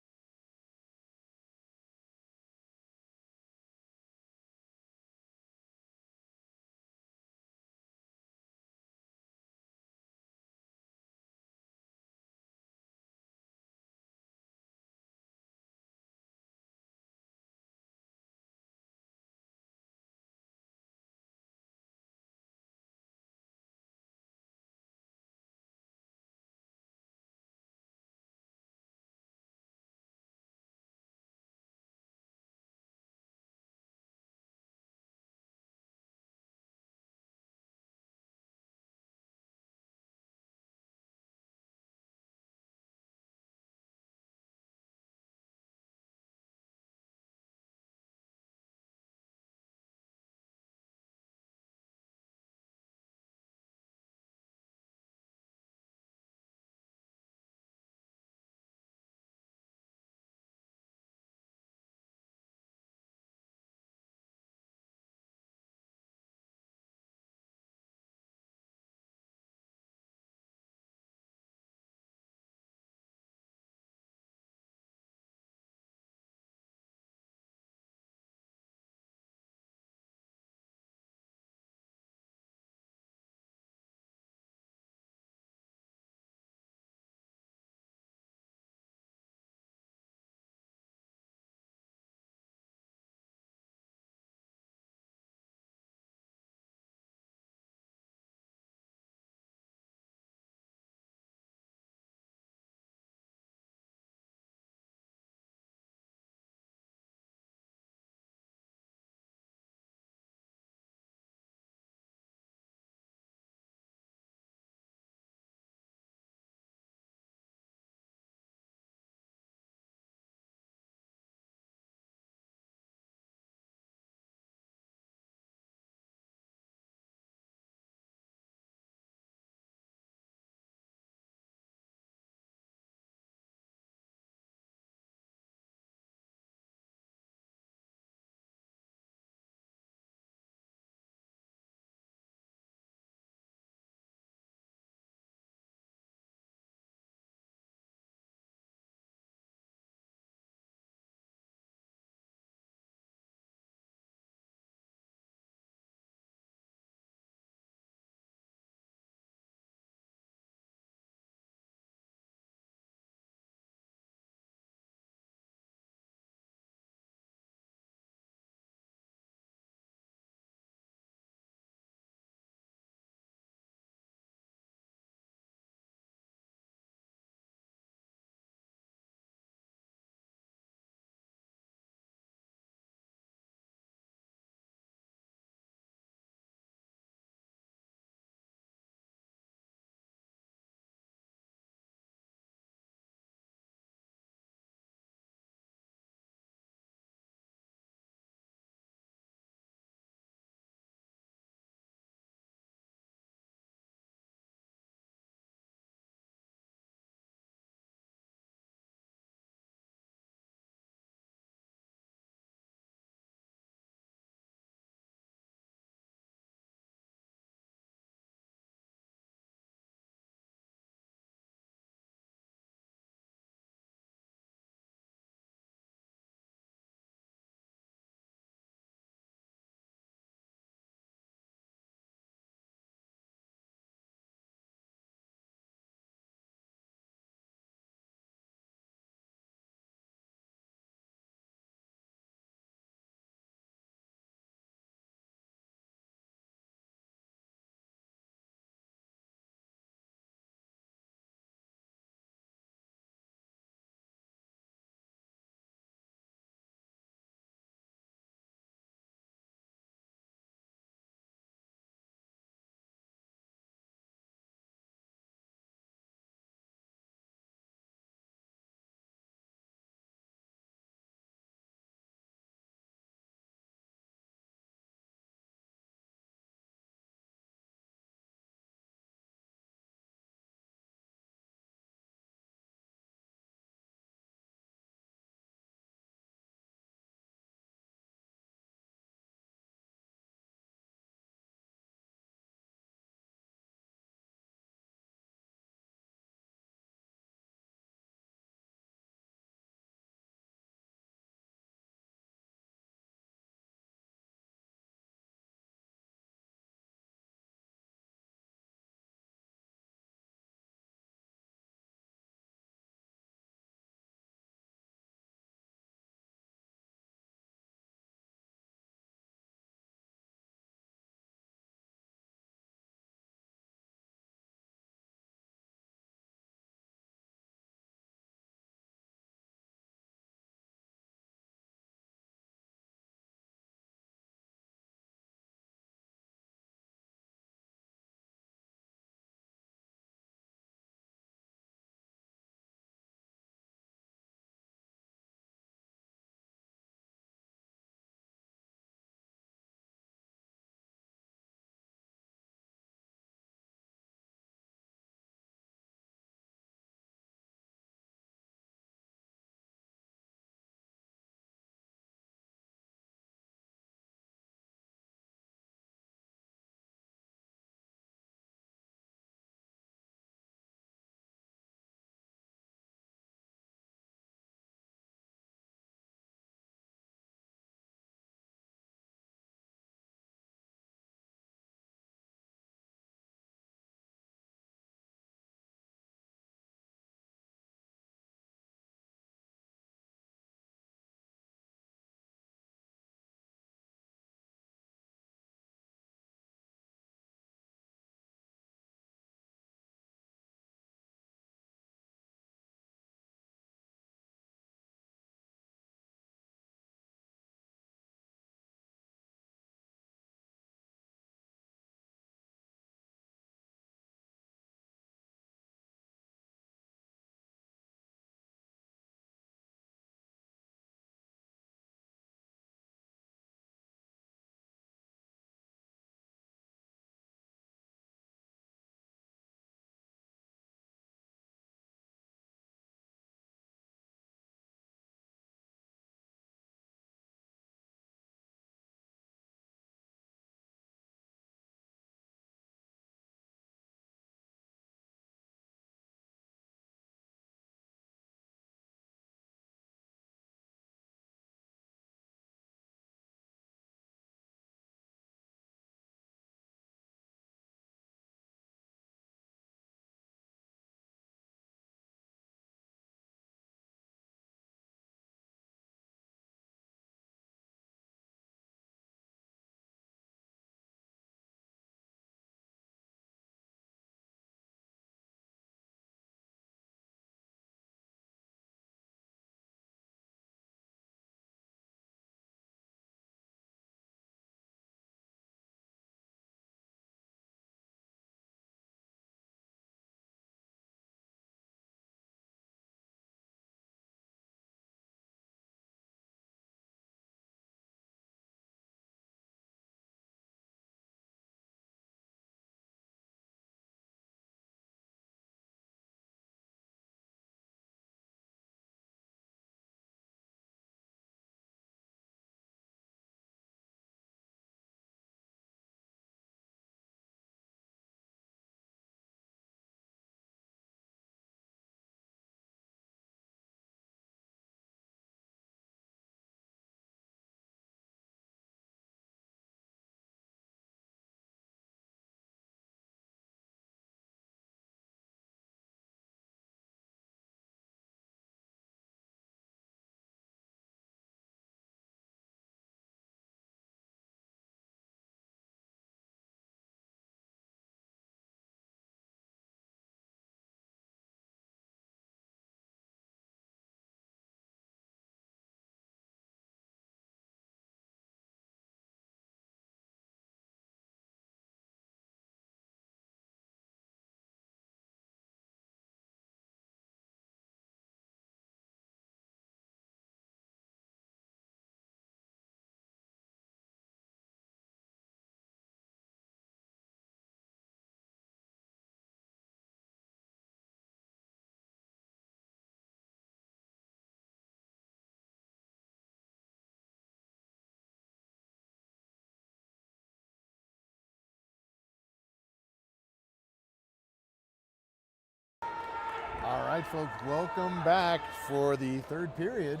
[SPEAKER 5] right, folks, welcome back for the third period.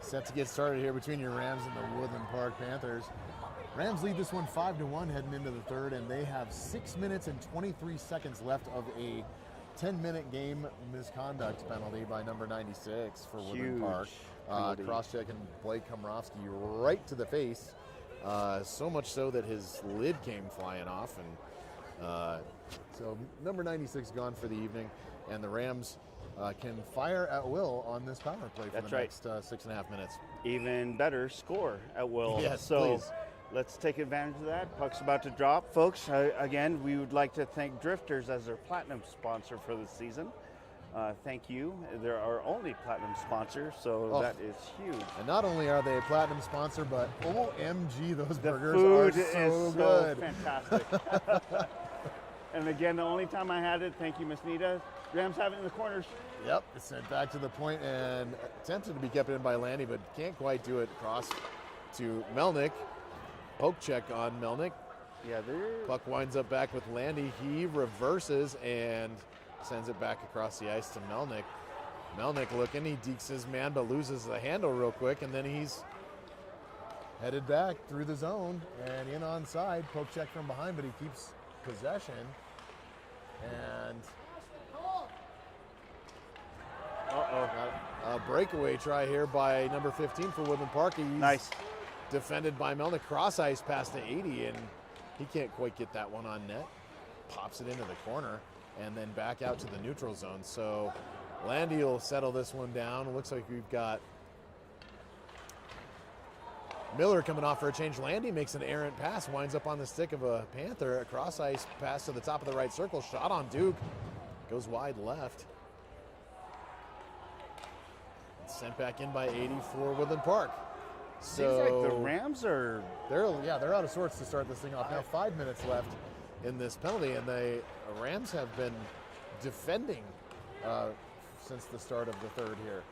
[SPEAKER 5] Set to get started here between your Rams and the Woodland Park Panthers. Rams lead this one 5-1 heading into the third, and they have 6 minutes and 23 seconds left of a 10-minute game misconduct penalty by number 96 for Woodland Park. Cross-checking Blake Komrowski right to the face, so much so that his lid came flying off, and so number 96 gone for the evening, and the Rams can fire at will on this power play for the next 6.5 minutes.
[SPEAKER 2] Even better, score at will.
[SPEAKER 5] Yes,
[SPEAKER 2] so
[SPEAKER 5] please.
[SPEAKER 2] Let's take advantage of that. Puck's about to drop. Folks, again, we would like to thank Drifters as their platinum sponsor for the season. Thank you. They're our only platinum sponsor, so that is huge.
[SPEAKER 5] And not only are they a platinum sponsor, but OMG, those
[SPEAKER 2] The
[SPEAKER 5] burgers
[SPEAKER 2] food
[SPEAKER 5] are so
[SPEAKER 2] is
[SPEAKER 5] good.
[SPEAKER 2] so fantastic. And again, the only time I had it, thank you, Miss Nita. Rams have it in the corners.
[SPEAKER 5] Yep, it's sent back to the point and attempted to be kept in by Landy, but can't quite do it. Cross to Melnick. Poke check on Melnick.
[SPEAKER 2] Yeah,
[SPEAKER 5] Puck winds up back with Landy. He reverses and sends it back across the ice to Melnick. Melnick looking, he dekes his man but loses the handle real quick, and then he's headed back through the zone and in onside. Poke check from behind, but he keeps possession. And a breakaway try here by number 15 for Woodland Park. He's
[SPEAKER 2] nice.
[SPEAKER 5] Defended by Melnick. Cross ice past the 80, and he can't quite get that one on net. Pops it into the corner and then back out to the neutral zone. So Landy will settle this one down. Looks like we've got Miller coming off for a change. Landy makes an errant pass, winds up on the stick of a Panther. A cross ice pass to the top of the right circle. Shot on Duke. Goes wide left. Sent back in by 80 for Woodland Park. So
[SPEAKER 2] seems like the Rams are...
[SPEAKER 5] They're out of sorts to start this thing off. Now 5 minutes left in this penalty, and the Rams have been defending since the start of the third here.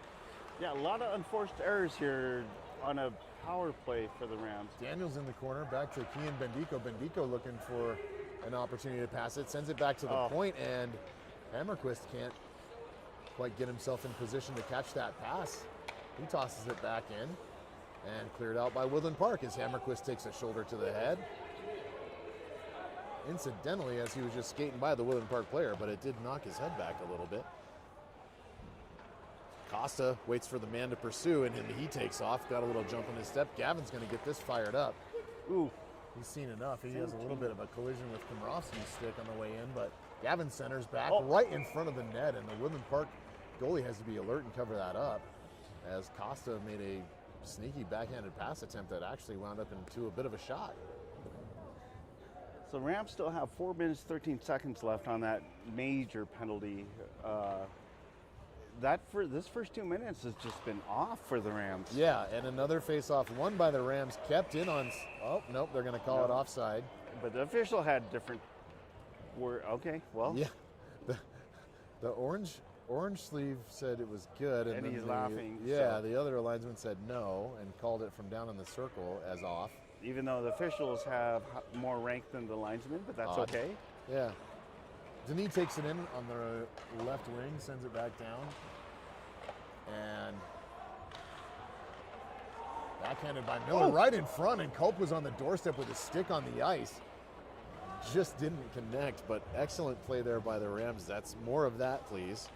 [SPEAKER 2] Yeah, a lot of unforced errors here on a power play for the Rams.
[SPEAKER 5] Daniels in the corner, back to Kian Bendico. Bendico looking for an opportunity to pass it, sends it back to the point, and Hammerquist can't quite get himself in position to catch that pass. He tosses it back in and cleared out by Woodland Park as Hammerquist takes a shoulder to the head. Incidentally, as he was just skating by the Woodland Park player, but it did knock his head back a little bit. Costa waits for the man to pursue, and he takes off. Got a little jump on his step. Gavin's going to get this fired up.
[SPEAKER 2] Ooh.
[SPEAKER 5] He's seen enough. He has a little bit of a collision with Komrowski's stick on the way in, but Gavin centers back right in front of the net, and the Woodland Park goalie has to be alert and cover that up, as Costa made a sneaky backhanded pass attempt that actually wound up into a bit of a shot.
[SPEAKER 2] So Rams still have 4 minutes, 13 seconds left on that major penalty. This first 2 minutes has just been off for the Rams.
[SPEAKER 5] Yeah, and another face-off won by the Rams, kept in on. Oh nope, they're going to call it offside.
[SPEAKER 2] But the official had different. Okay, well.
[SPEAKER 5] Yeah, the orange sleeve said it was good, and then
[SPEAKER 2] he's laughing.
[SPEAKER 5] Yeah, the other linesman said no and called it from down in the circle as off.
[SPEAKER 2] Even though the officials have more rank than the linesman, but that's okay.
[SPEAKER 5] Yeah. Denis takes it in on the left wing, sends it back down. And backhanded by Miller right in front, and Culp was on the doorstep with his stick on the ice. Just didn't connect, but excellent play there by the Rams. That's more of that, please.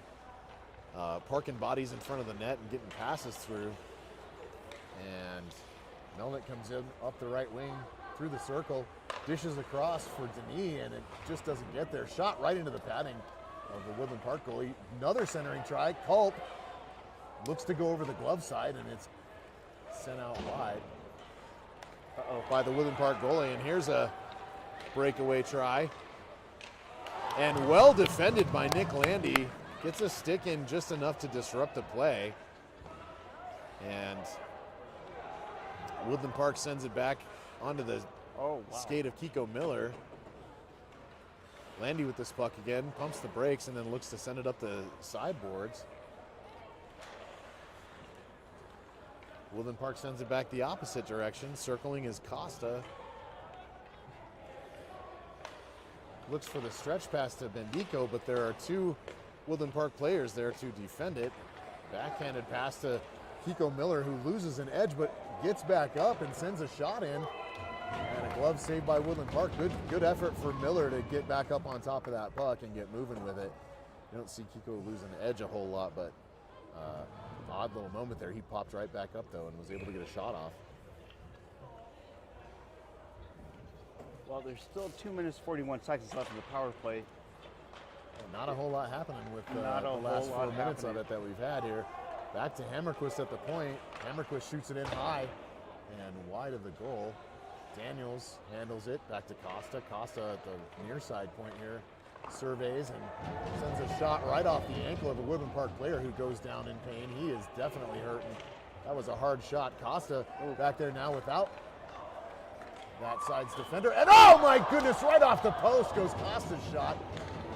[SPEAKER 5] Parking bodies in front of the net and getting passes through. And Melnick comes in up the right wing through the circle, dishes across for Denis, and it just doesn't get there. Shot right into the padding of the Woodland Park goalie. Another centering try. Culp looks to go over the glove side, and it's sent out wide by the Woodland Park goalie. And here's a breakaway try. And well defended by Nick Landy. Gets a stick in just enough to disrupt the play. And Woodland Park sends it back onto the skate of Kiko Miller. Landy with this puck again, pumps the brakes, and then looks to send it up the sideboards. Woodland Park sends it back the opposite direction. Circling is Costa. Looks for the stretch pass to Bendico, but there are two Woodland Park players there to defend it. Backhanded pass to Kiko Miller, who loses an edge but gets back up and sends a shot in. And a glove saved by Woodland Park. Good effort for Miller to get back up on top of that puck and get moving with it. You don't see Kiko lose an edge a whole lot, but odd little moment there. He popped right back up though and was able to get a shot off.
[SPEAKER 2] Well, there's still 2 minutes 41 seconds left in the power play.
[SPEAKER 5] Not a whole lot happening with the
[SPEAKER 2] Not a
[SPEAKER 5] last
[SPEAKER 2] whole
[SPEAKER 5] 4
[SPEAKER 2] lot
[SPEAKER 5] minutes of
[SPEAKER 2] happening.
[SPEAKER 5] it that we've had here. Back to Hammerquist at the point. Hammerquist shoots it in high and wide of the goal. Daniels handles it back to Costa. Costa at the near side point here surveys and sends a shot right off the ankle of a Woodland Park player who goes down in pain. He is definitely hurting. That was a hard shot. Costa back there now without that side's defender. And oh my goodness, right off the post goes Costa's shot.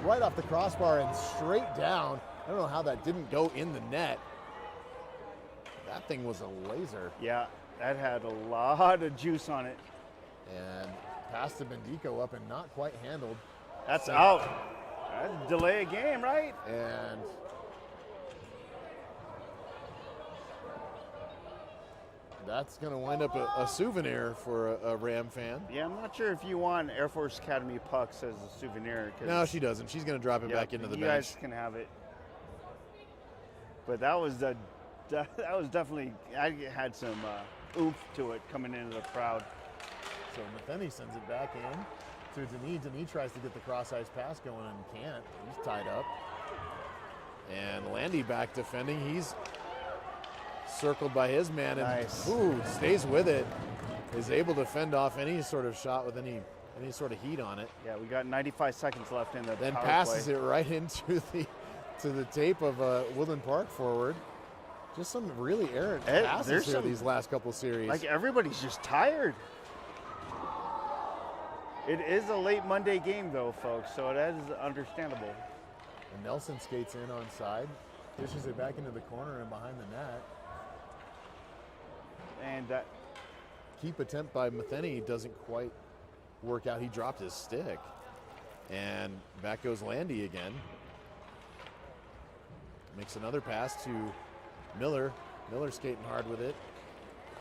[SPEAKER 5] Right off the crossbar and straight down. I don't know how that didn't go in the net. That thing was a laser.
[SPEAKER 2] Yeah, that had a lot of juice on it.
[SPEAKER 5] And pass to Bendico up and not quite handled.
[SPEAKER 2] That's out. That's delay a game, right?
[SPEAKER 5] And that's going to wind up a souvenir for a Ram fan.
[SPEAKER 2] Yeah, I'm not sure if you want Air Force Academy pucks as a souvenir.
[SPEAKER 5] No, she doesn't. She's going to drop it back into the
[SPEAKER 2] you
[SPEAKER 5] bench.
[SPEAKER 2] guys can have it. But that was definitely, I had some oomph to it coming into the crowd.
[SPEAKER 5] So Matheny sends it back in to Denis. Denis tries to get the cross-ice pass going and can't. He's tied up. And Landy back defending. He's circled by his man and
[SPEAKER 2] Nice.
[SPEAKER 5] Stays with it. Is able to fend off any sort of shot with any sort of heat on it.
[SPEAKER 2] Yeah, we got 95 seconds left in the
[SPEAKER 5] Then
[SPEAKER 2] power
[SPEAKER 5] passes
[SPEAKER 2] play.
[SPEAKER 5] it right into the tape of Woodland Park forward. Just some really errant passes
[SPEAKER 2] there's
[SPEAKER 5] here
[SPEAKER 2] some-
[SPEAKER 5] these last couple series.
[SPEAKER 2] Like everybody's just tired. It is a late Monday game though, folks, so that is understandable.
[SPEAKER 5] And Nelson skates in on side, dishes it back into the corner and behind the net.
[SPEAKER 2] And that
[SPEAKER 5] Keep attempt by Matheny doesn't quite work out. He dropped his stick. And back goes Landy again. Makes another pass to Miller. Miller skating hard with it.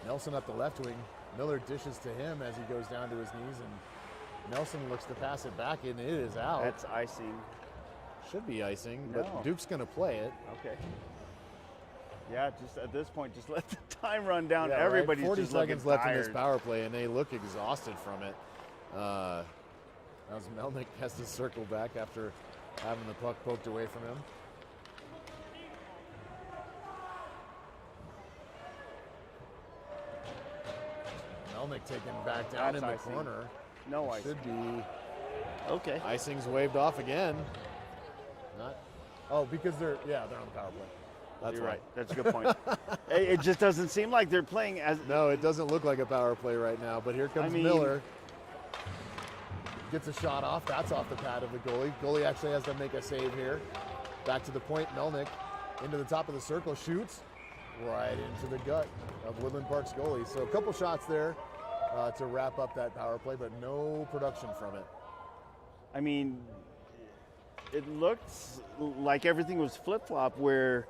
[SPEAKER 5] Nelson up the left wing. Miller dishes to him as he goes down to his knees, and Nelson looks to pass it back, and it is out.
[SPEAKER 2] that's icing.
[SPEAKER 5] Should be icing,
[SPEAKER 2] No.
[SPEAKER 5] but Duke's going to play it.
[SPEAKER 2] Okay. Yeah, just at this point, just let the time run down.
[SPEAKER 5] Yeah, right.
[SPEAKER 2] Everybody's
[SPEAKER 5] 40
[SPEAKER 2] just
[SPEAKER 5] seconds
[SPEAKER 2] looking
[SPEAKER 5] left in this
[SPEAKER 2] tired.
[SPEAKER 5] power play, and they look exhausted from it. As Melnick has to circle back after having the puck poked away from him. Melnick taken back down
[SPEAKER 2] That's
[SPEAKER 5] in the
[SPEAKER 2] icing.
[SPEAKER 5] corner.
[SPEAKER 2] No
[SPEAKER 5] It
[SPEAKER 2] icing.
[SPEAKER 5] should be
[SPEAKER 2] Okay.
[SPEAKER 5] icing's waved off again. Not. Oh, because they're on the power play. That's
[SPEAKER 2] You're
[SPEAKER 5] why.
[SPEAKER 2] right. That's a good point. It just doesn't seem like they're playing as.
[SPEAKER 5] No, it doesn't look like a power play right now, but here comes
[SPEAKER 2] mean-
[SPEAKER 5] Miller. Gets a shot off. That's off the pad of the goalie. Goalie actually has to make a save here. Back to the point, Melnick into the top of the circle, shoots right into the gut of Woodland Park's goalie. So a couple shots there to wrap up that power play, but no production from it.
[SPEAKER 2] I mean, it looked like everything was flip-flop where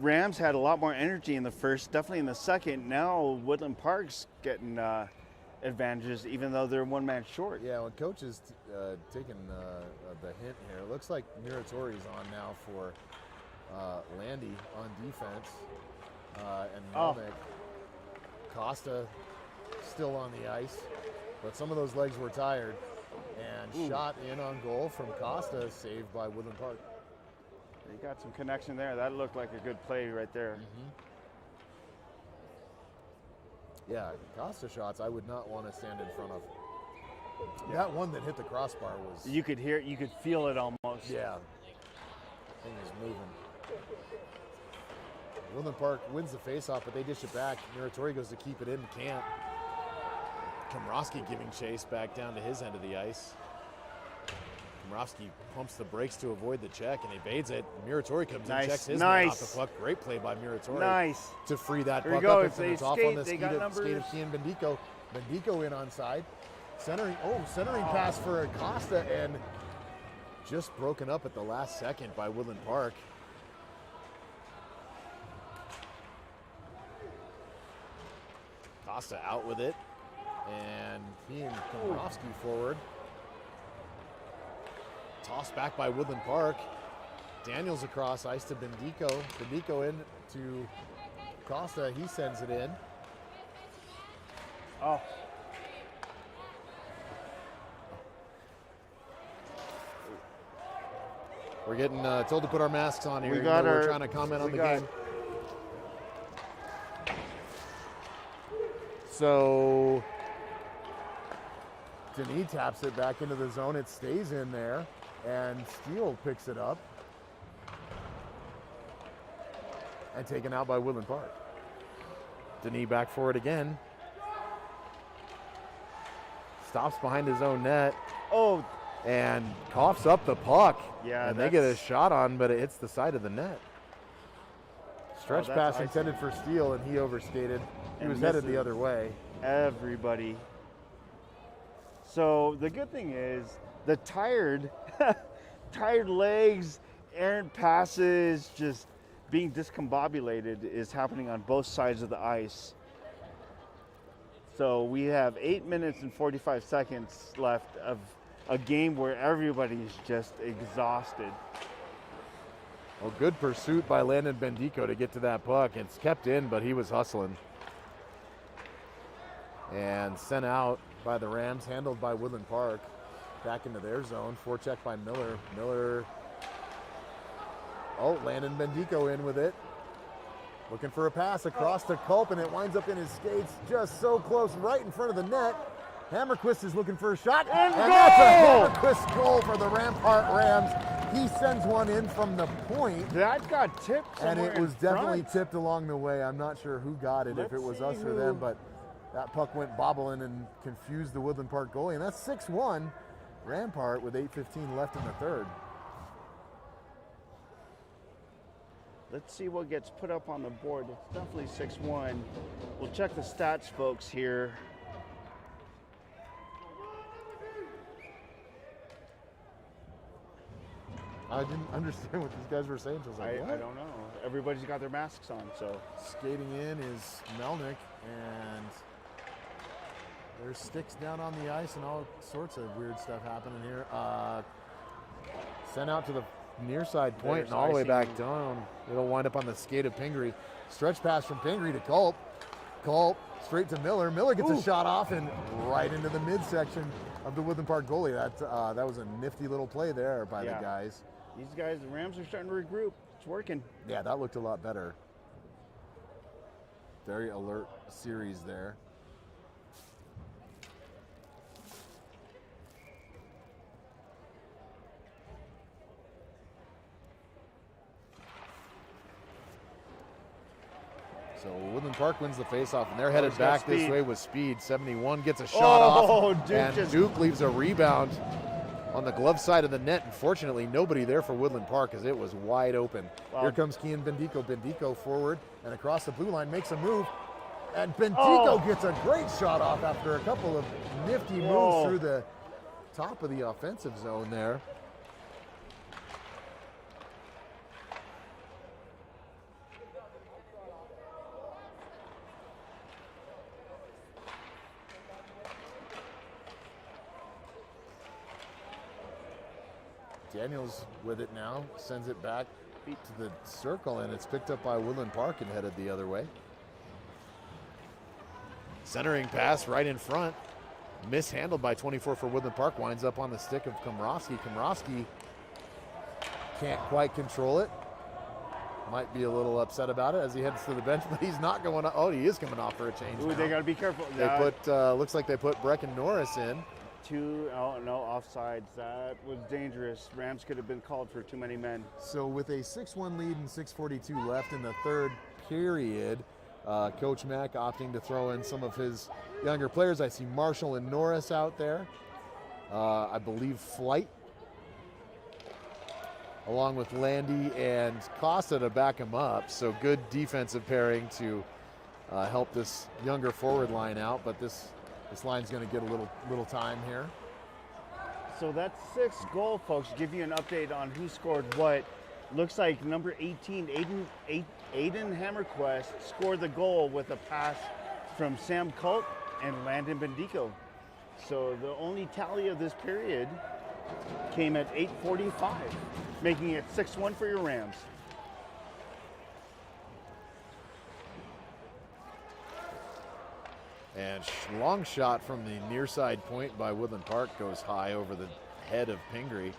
[SPEAKER 2] Rams had a lot more energy in the first, definitely in the second. Now Woodland Park's getting advantages even though they're one man short.
[SPEAKER 5] Yeah, when coach is taking the hint here, it looks like Muratori's on now for Landy on defense. And Melnick. Costa still on the ice, but some of those legs were tired. And shot in on goal from Costa, saved by Woodland Park.
[SPEAKER 2] They got some connection there. That looked like a good play right there.
[SPEAKER 5] Yeah, Costa shots I would not want to stand in front of. That one that hit the crossbar was...
[SPEAKER 2] You could hear, you could feel it almost.
[SPEAKER 5] Yeah. Thing is moving. Woodland Park wins the faceoff, but they dish it back. Muratori goes to keep it in, can't. Komrovsky giving chase back down to his end of the ice. Komrovsky pumps the brakes to avoid the check and evades it. Muratori comes in, checks his man off the puck. Great play by Muratori.
[SPEAKER 2] Nice.
[SPEAKER 5] To free that
[SPEAKER 2] Here we
[SPEAKER 5] puck
[SPEAKER 2] go.
[SPEAKER 5] up.
[SPEAKER 2] If
[SPEAKER 5] And
[SPEAKER 2] they
[SPEAKER 5] it's off
[SPEAKER 2] skate,
[SPEAKER 5] on the
[SPEAKER 2] they
[SPEAKER 5] skate
[SPEAKER 2] got
[SPEAKER 5] of
[SPEAKER 2] numbers.
[SPEAKER 5] Kian Bendico. Bendico in on side. Centering pass for Costa, and just broken up at the last second by Woodland Park. Costa out with it, and he and Komorowski forward. Tossed back by Woodland Park. Daniels across ice to Bendico. Bendico in to Costa. He sends it in.
[SPEAKER 2] Oh.
[SPEAKER 5] We're getting told to put our masks on here.
[SPEAKER 2] We got
[SPEAKER 5] we're trying to comment on the game. So Denis taps it back into the zone. It stays in there, and Steele picks it up and taken out by Woodland Park. Denis back for it again. Stops behind his own net.
[SPEAKER 2] Oh.
[SPEAKER 5] And coughs up the puck.
[SPEAKER 2] Yeah,
[SPEAKER 5] and they get a shot on, but it hits the side of the net. Stretch pass intended for Steele, and he overskated. He was headed the other way.
[SPEAKER 2] Everybody. So the good thing is the tired legs, errant passes, just being discombobulated is happening on both sides of the ice. So we have 8 minutes and 45 seconds left of a game where everybody's just exhausted.
[SPEAKER 5] Well, good pursuit by Landon Bendico to get to that puck. It's kept in, but he was hustling. And sent out by the Rams, handled by Woodland Park. Back into their zone, forecheck by Miller. Miller, Landon Bendico in with it. Looking for a pass across to Culp, and it winds up in his skates, just so close, right in front of the net. Hammerquist is looking for a shot, and that's a Hammerquist goal for the Rampart Rams. He sends one in from the point.
[SPEAKER 2] That got tipped somewhere,
[SPEAKER 5] and it was definitely tipped along the way. I'm not sure who got it, if it was us or them, but that puck went bobbling and confused the Woodland Park goalie, and that's 6-1 Rampart with 8:15 left in the third.
[SPEAKER 2] Let's see what gets put up on the board. It's definitely 6-1. We'll check the stats, folks, here.
[SPEAKER 5] I didn't understand what these guys were saying. So I was like,
[SPEAKER 2] I don't know. Everybody's got their masks on, so.
[SPEAKER 5] Skating in is Melnick, and there's sticks down on the ice and all sorts of weird stuff happening here. Sent out to the near side point and all the way back down. It'll wind up on the skate of Pingree. Stretch pass from Pingree to Culp. Culp straight to Miller. Miller gets a shot off and right into the midsection of the Woodland Park goalie. That was a nifty little play there by the guys.
[SPEAKER 2] These guys, the Rams are starting to regroup. It's working.
[SPEAKER 5] Yeah, that looked a lot better. Very alert series there. So Woodland Park wins the faceoff, and they're headed back this way with speed. 71 gets a shot off, and Duke leaves a rebound on the glove side of the net. Unfortunately, nobody there for Woodland Park as it was wide open. Wow. Here comes Kian Bendico. Bendico forward and across the blue line, makes a move, and Bendico gets a great shot off after a couple of nifty moves through the top of the offensive zone there. Daniels with it now, sends it back to the circle, and it's picked up by Woodland Park and headed the other way. Centering pass right in front, mishandled by 24 for Woodland Park, winds up on the stick of Komorowski. Komorowski can't quite control it. Might be a little upset about it as he heads to the bench, but he's not going. Oh, he is coming off for a change.
[SPEAKER 2] Ooh, they got to be careful.
[SPEAKER 5] They put looks like they put Brecken Norris in.
[SPEAKER 2] No offsides. That was dangerous. Rams could have been called for too many men.
[SPEAKER 5] So with a 6-1 lead and 6:42 left in the third period, Coach Mack opting to throw in some of his younger players. I see Marshall and Norris out there. I believe Flight, along with Landy and Costa to back him up. So good defensive pairing to help this younger forward line out, but this line's going to get a little time here.
[SPEAKER 2] So that's 6th goal, folks. Give you an update on who scored what. Looks like number 18, Aiden Hammerquest, scored the goal with a pass from Sam Culp and Landon Bendico. So the only tally of this period came at 8:45, making it 6-1 for your Rams.
[SPEAKER 5] And long shot from the near side point by Woodland Park goes high over the head of Pingree.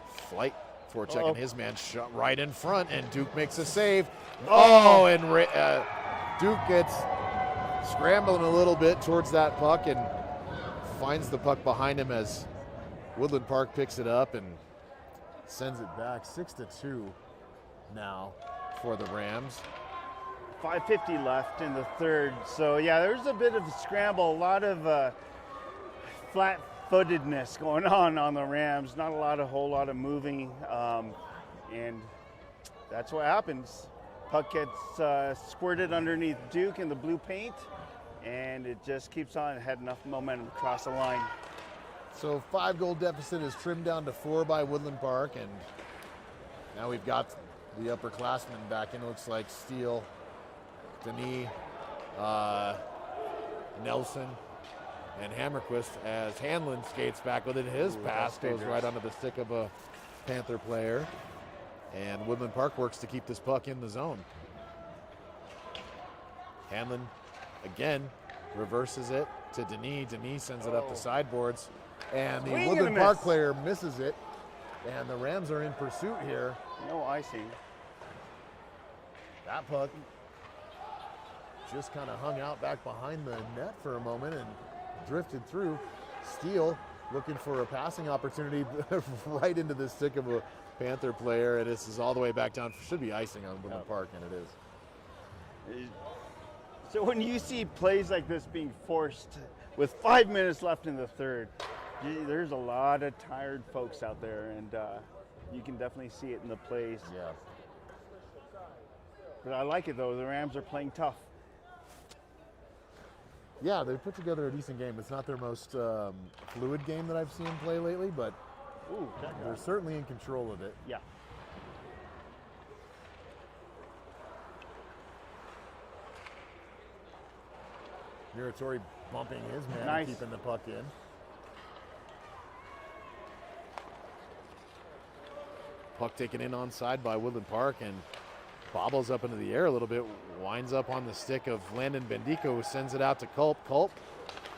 [SPEAKER 5] Flight for checking his man, shot right in front, and Duke makes a save. Oh, and Duke gets scrambling a little bit towards that puck and finds the puck behind him as Woodland Park picks it up and sends it back. 6-2 now for the Rams.
[SPEAKER 2] 5:50 left in the third. So yeah, there's a bit of a scramble, a lot of flat-footedness going on the Rams. Not a whole lot of moving, and that's what happens. Puck gets squirted underneath Duke in the blue paint, and it just keeps on. It had enough momentum to cross the line.
[SPEAKER 5] So 5-goal deficit is trimmed down to 4 by Woodland Park, and now we've got the upperclassmen back in. It looks like Steele, Denis, Nelson, and Hammerquist as Hanlon skates back with it. His pass goes right onto the stick of a Panther player, and Woodland Park works to keep this puck in the zone. Hanlon again reverses it to Denis. Denis sends it up the sideboards, and the Woodland Park player misses it, and the Rams are in pursuit here.
[SPEAKER 2] No icing.
[SPEAKER 5] That puck just kind of hung out back behind the net for a moment and drifted through. Steele looking for a passing opportunity right into the stick of a Panther player, and this is all the way back down. Should be icing on Woodland Park, and it is.
[SPEAKER 2] So when you see plays like this being forced with 5 minutes left in the third, there's a lot of tired folks out there, and you can definitely see it in the plays.
[SPEAKER 5] Yeah.
[SPEAKER 2] But I like it, though. The Rams are playing tough.
[SPEAKER 5] Yeah, they put together a decent game. It's not their most fluid game that I've seen them play lately, but they're certainly in control of it.
[SPEAKER 2] Yeah.
[SPEAKER 5] Muratori bumping his man and keeping the puck in. Puck taken in onside by Woodland Park and bobbles up into the air a little bit, winds up on the stick of Landon Bendico, who sends it out to Culp. Culp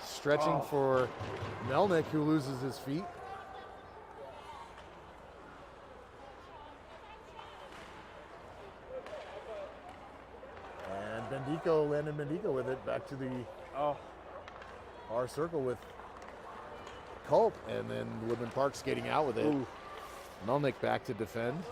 [SPEAKER 5] stretching for Melnick, who loses his feet. And Landon Bendico with it back to the R circle with Culp, and then Woodland Park skating out with it. Ooh. Melnick back to defend.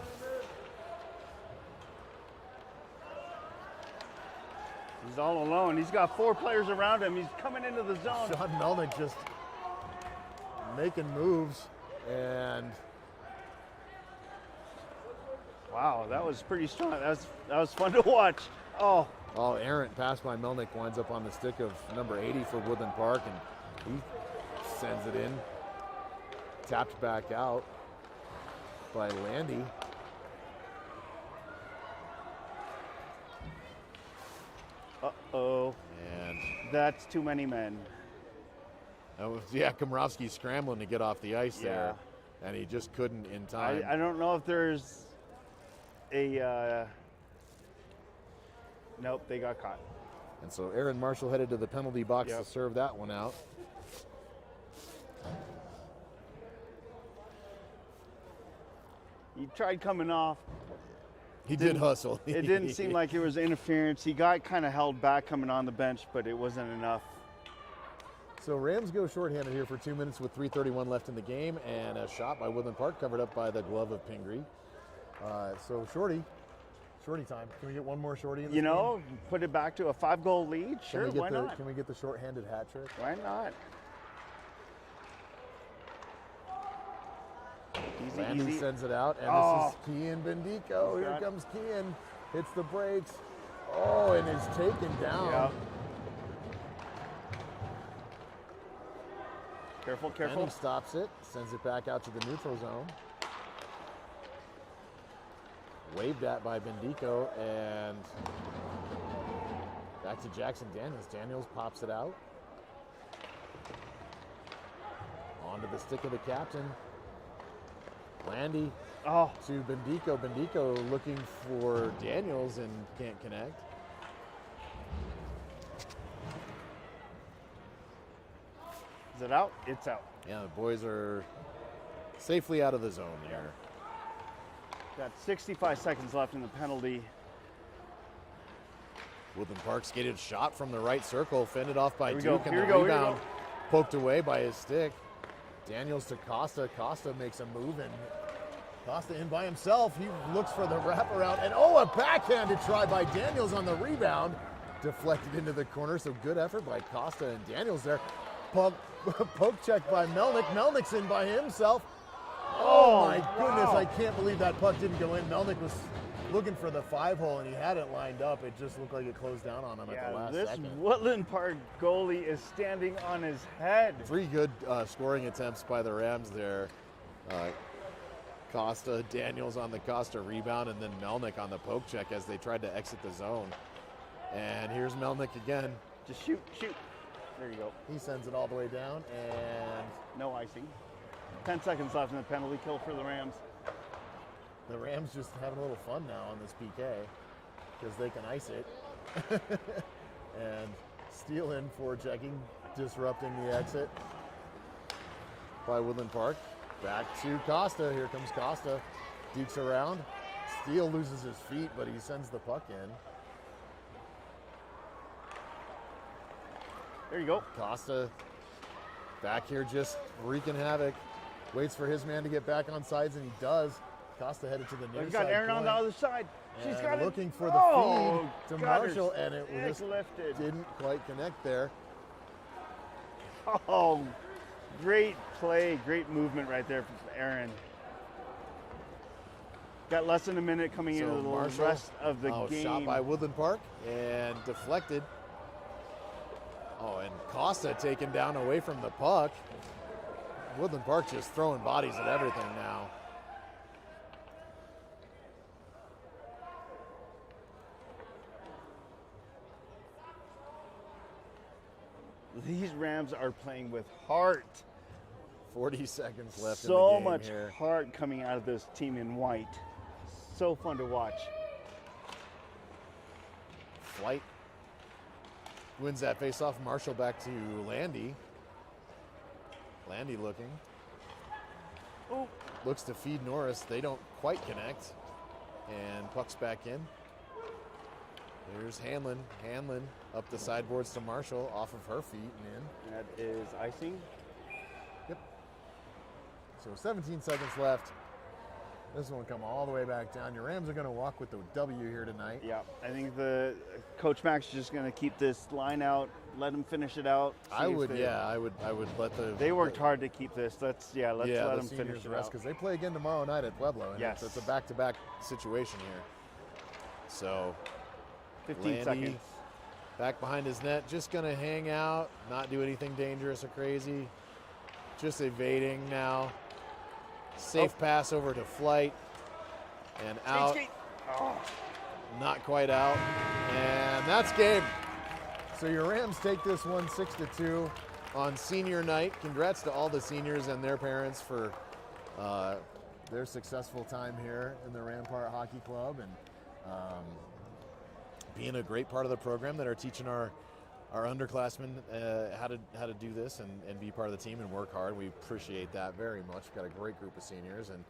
[SPEAKER 2] He's all alone. He's got 4 players around him. He's coming into the zone.
[SPEAKER 5] Sean Melnick just making moves, and
[SPEAKER 2] wow, that was pretty strong. That was fun to watch. Oh,
[SPEAKER 5] errant pass by Melnick winds up on the stick of number 80 for Woodland Park, and he sends it in. Tapped back out by Landy.
[SPEAKER 2] Uh-oh.
[SPEAKER 5] And
[SPEAKER 2] that's too many men.
[SPEAKER 5] Komrovsky scrambling to get off the ice there, and he just couldn't in time.
[SPEAKER 2] I don't know if there's a... Nope, they got caught.
[SPEAKER 5] And so Aaron Marshall headed to the penalty box to serve that one out.
[SPEAKER 2] He tried coming off.
[SPEAKER 5] He did hustle.
[SPEAKER 2] It didn't seem like it was interference. He got kind of held back coming on the bench, but it wasn't enough.
[SPEAKER 5] So Rams go shorthanded here for 2 minutes with 3:31 left in the game, and a shot by Woodland Park covered up by the glove of Pingree. So shorty time. Can we get one more shorty in this game?
[SPEAKER 2] Put it back to a 5-goal lead? Sure, why not?
[SPEAKER 5] Can we get the shorthanded hat trick?
[SPEAKER 2] Why not?
[SPEAKER 5] Landy sends it out, and this is Kian Bendico. Here comes Kian. Hits the brakes. Oh, and is taken down.
[SPEAKER 2] Careful,
[SPEAKER 5] And
[SPEAKER 2] careful.
[SPEAKER 5] he stops it, sends it back out to the neutral zone. Waved at by Bendico, and back to Jackson Daniels. Daniels pops it out. Onto the stick of the captain. Landy
[SPEAKER 2] Oh,
[SPEAKER 5] to Bendico. Bendico looking for Daniels and can't connect.
[SPEAKER 2] is it out? It's out.
[SPEAKER 5] Yeah, the boys are safely out of the zone there.
[SPEAKER 2] Got 65 seconds left in the penalty.
[SPEAKER 5] Woodland Park's skated shot from the right circle, fended off by
[SPEAKER 2] Here we
[SPEAKER 5] Duke,
[SPEAKER 2] go,
[SPEAKER 5] and
[SPEAKER 2] here
[SPEAKER 5] the
[SPEAKER 2] we go, here we
[SPEAKER 5] rebound
[SPEAKER 2] go.
[SPEAKER 5] poked away by his stick. Daniels to Costa. Costa makes a move, and Costa in by himself. He looks for the wraparound, and a backhanded try by Daniels on the rebound. Deflected into the corner, so good effort by Costa and Daniels there. Poke check by Melnick. Melnick's in by himself. Oh my goodness,
[SPEAKER 2] wow.
[SPEAKER 5] I can't believe that puck didn't go in. Melnick was looking for the 5-hole, and he had it lined up. It just looked like it closed down on him at the
[SPEAKER 2] Yeah,
[SPEAKER 5] last
[SPEAKER 2] this
[SPEAKER 5] second.
[SPEAKER 2] Woodland Park goalie is standing on his head.
[SPEAKER 5] 3 good scoring attempts by the Rams there. Costa, Daniels on the Costa rebound, and then Melnick on the poke check as they tried to exit the zone. And here's Melnick again.
[SPEAKER 2] Just shoot, shoot. There you go.
[SPEAKER 5] He sends it all the way down, and
[SPEAKER 2] No icing. 10 seconds left in the penalty kill for the Rams.
[SPEAKER 5] the Rams just having a little fun now on this PK because they can ice it. And steal in for checking, disrupting the exit by Woodland Park. Back to Costa. Here comes Costa. Dekes around. Steele loses his feet, but he sends the puck in.
[SPEAKER 2] There you go.
[SPEAKER 5] Costa back here just wreaking havoc. Waits for his man to get back on sides, and he does. Costa headed to the near
[SPEAKER 2] We've
[SPEAKER 5] side
[SPEAKER 2] got Aaron on the
[SPEAKER 5] point.
[SPEAKER 2] other side. She's
[SPEAKER 5] And
[SPEAKER 2] got it.
[SPEAKER 5] looking for the
[SPEAKER 2] Oh,
[SPEAKER 5] feed to
[SPEAKER 2] got her
[SPEAKER 5] Marshall, and it
[SPEAKER 2] stick
[SPEAKER 5] just
[SPEAKER 2] lifted.
[SPEAKER 5] didn't quite connect there.
[SPEAKER 2] Oh, great play, great movement right there from Aaron. Got less than a minute coming
[SPEAKER 5] So
[SPEAKER 2] into the
[SPEAKER 5] Marshall,
[SPEAKER 2] rest of the game.
[SPEAKER 5] Shot by Woodland Park and deflected. Oh, and Costa taken down away from the puck. Woodland Park just throwing bodies at everything now.
[SPEAKER 2] These Rams are playing with heart.
[SPEAKER 5] 40 seconds left in the
[SPEAKER 2] So
[SPEAKER 5] game
[SPEAKER 2] much
[SPEAKER 5] here.
[SPEAKER 2] heart coming out of this team in white. So fun to watch.
[SPEAKER 5] Flight wins that faceoff. Marshall back to Landy. Landy looking.
[SPEAKER 2] Oh,
[SPEAKER 5] Looks to feed Norris. They don't quite connect. And puck's back in. There's Hanlon. Hanlon up the sideboards to Marshall off of her feet and in.
[SPEAKER 2] that is icing.
[SPEAKER 5] Yep. So 17 seconds left. This one come all the way back down. Your Rams are going to walk with the W here tonight.
[SPEAKER 2] Yeah, I think the Coach Max is just going to keep this line out, let them finish it out.
[SPEAKER 5] I
[SPEAKER 2] see if
[SPEAKER 5] would,
[SPEAKER 2] they-
[SPEAKER 5] I would let the.
[SPEAKER 2] They worked hard to keep this. Let's
[SPEAKER 5] the
[SPEAKER 2] let them
[SPEAKER 5] seniors
[SPEAKER 2] finish it
[SPEAKER 5] rest
[SPEAKER 2] out.
[SPEAKER 5] because they play again tomorrow night at Pueblo. And
[SPEAKER 2] Yes.
[SPEAKER 5] it's a back-to-back situation here. So
[SPEAKER 2] 15
[SPEAKER 5] Landy
[SPEAKER 2] seconds.
[SPEAKER 5] back behind his net, just going to hang out, not do anything dangerous or crazy. Just evading now. Safe pass over to Flight. And out.
[SPEAKER 2] Skate, skate. Oh,
[SPEAKER 5] Not quite out. And that's game. So your Rams take this one 6-2 on senior night. Congrats to all the seniors and their parents for their successful time here in the Rampart Hockey Club and being a great part of the program that are teaching our underclassmen how to do this and be part of the team and work hard. We appreciate that very much. We've got a great group of seniors and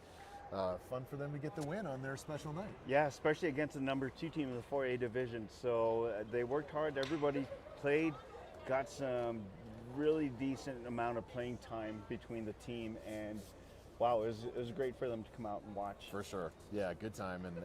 [SPEAKER 5] fun for them to get the win on their special night.
[SPEAKER 2] yeah, especially against the number 2 team in the 4A division. So they worked hard. Everybody played, got some really decent amount of playing time between the team, and wow, it was great for them to come out and watch.
[SPEAKER 5] For sure. Yeah, good time, and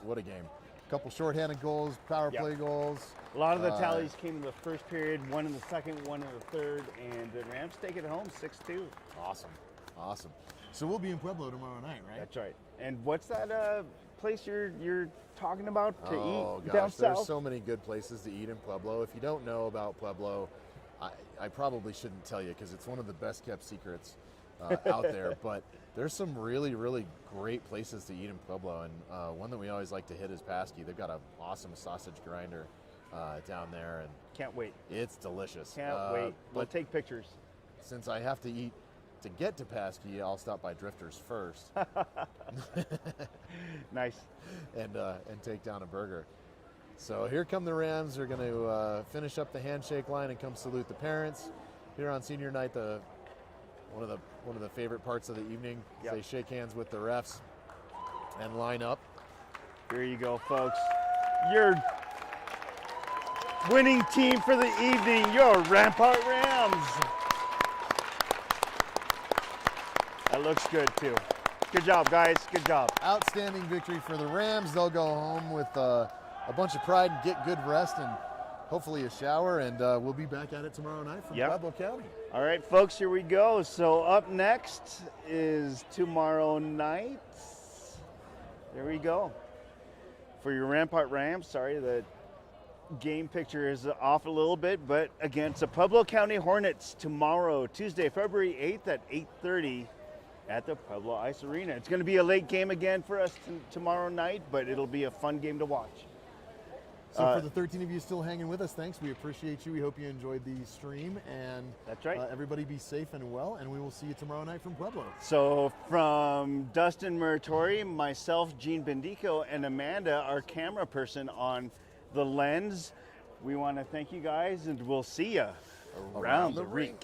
[SPEAKER 5] what a game. Couple shorthanded goals, power
[SPEAKER 2] Yep.
[SPEAKER 5] play goals.
[SPEAKER 2] A lot of the tallies came in the first period, one in the second, one in the third, and the Rams take it home 6-2.
[SPEAKER 5] Awesome. So we'll be in Pueblo tomorrow night, right?
[SPEAKER 2] That's right. And what's that place you're talking about to
[SPEAKER 5] Oh
[SPEAKER 2] eat
[SPEAKER 5] gosh,
[SPEAKER 2] down
[SPEAKER 5] there's
[SPEAKER 2] south?
[SPEAKER 5] so many good places to eat in Pueblo. If you don't know about Pueblo, I probably shouldn't tell you because it's one of the best kept secrets out there, but there's some really, really great places to eat in Pueblo, and one that we always like to hit is Pasky. They've got an awesome sausage grinder down there, and
[SPEAKER 2] Can't wait.
[SPEAKER 5] it's delicious.
[SPEAKER 2] Can't wait. We'll
[SPEAKER 5] But
[SPEAKER 2] take pictures.
[SPEAKER 5] since I have to eat to get to Pasky, I'll stop by Drifters first
[SPEAKER 2] Nice.
[SPEAKER 5] and take down a burger. So here come the Rams. They're going to finish up the handshake line and come salute the parents. Here on senior night, one of the favorite parts of the evening.
[SPEAKER 2] Yep.
[SPEAKER 5] They shake hands with the refs and line up.
[SPEAKER 2] Here you go, folks. Your winning team for the evening, your Rampart Rams. That looks good, too. Good job, guys. Good job.
[SPEAKER 5] Outstanding victory for the Rams. They'll go home with a bunch of pride and get good rest and hopefully a shower, and we'll be back at it tomorrow night from
[SPEAKER 2] Yep.
[SPEAKER 5] Pueblo County.
[SPEAKER 2] All right, folks, here we go. So up next is tomorrow night. There we go. For your Rampart Rams, sorry, the game picture is off a little bit, but against the Pueblo County Hornets tomorrow, Tuesday, February 8th at 8:30 at the Pueblo Ice Arena. It's going to be a late game again for us tomorrow night, but it'll be a fun game to watch.
[SPEAKER 5] So for the 13 of you still hanging with us, thanks. We appreciate you. We hope you enjoyed the stream, and
[SPEAKER 2] That's right.
[SPEAKER 5] Everybody be safe and well, and we will see you tomorrow night from Pueblo.
[SPEAKER 2] So from Dustin Muratori, myself, Gene Bendico, and Amanda, our camera person on the lens, we want to thank you guys, and we'll see you around the rink.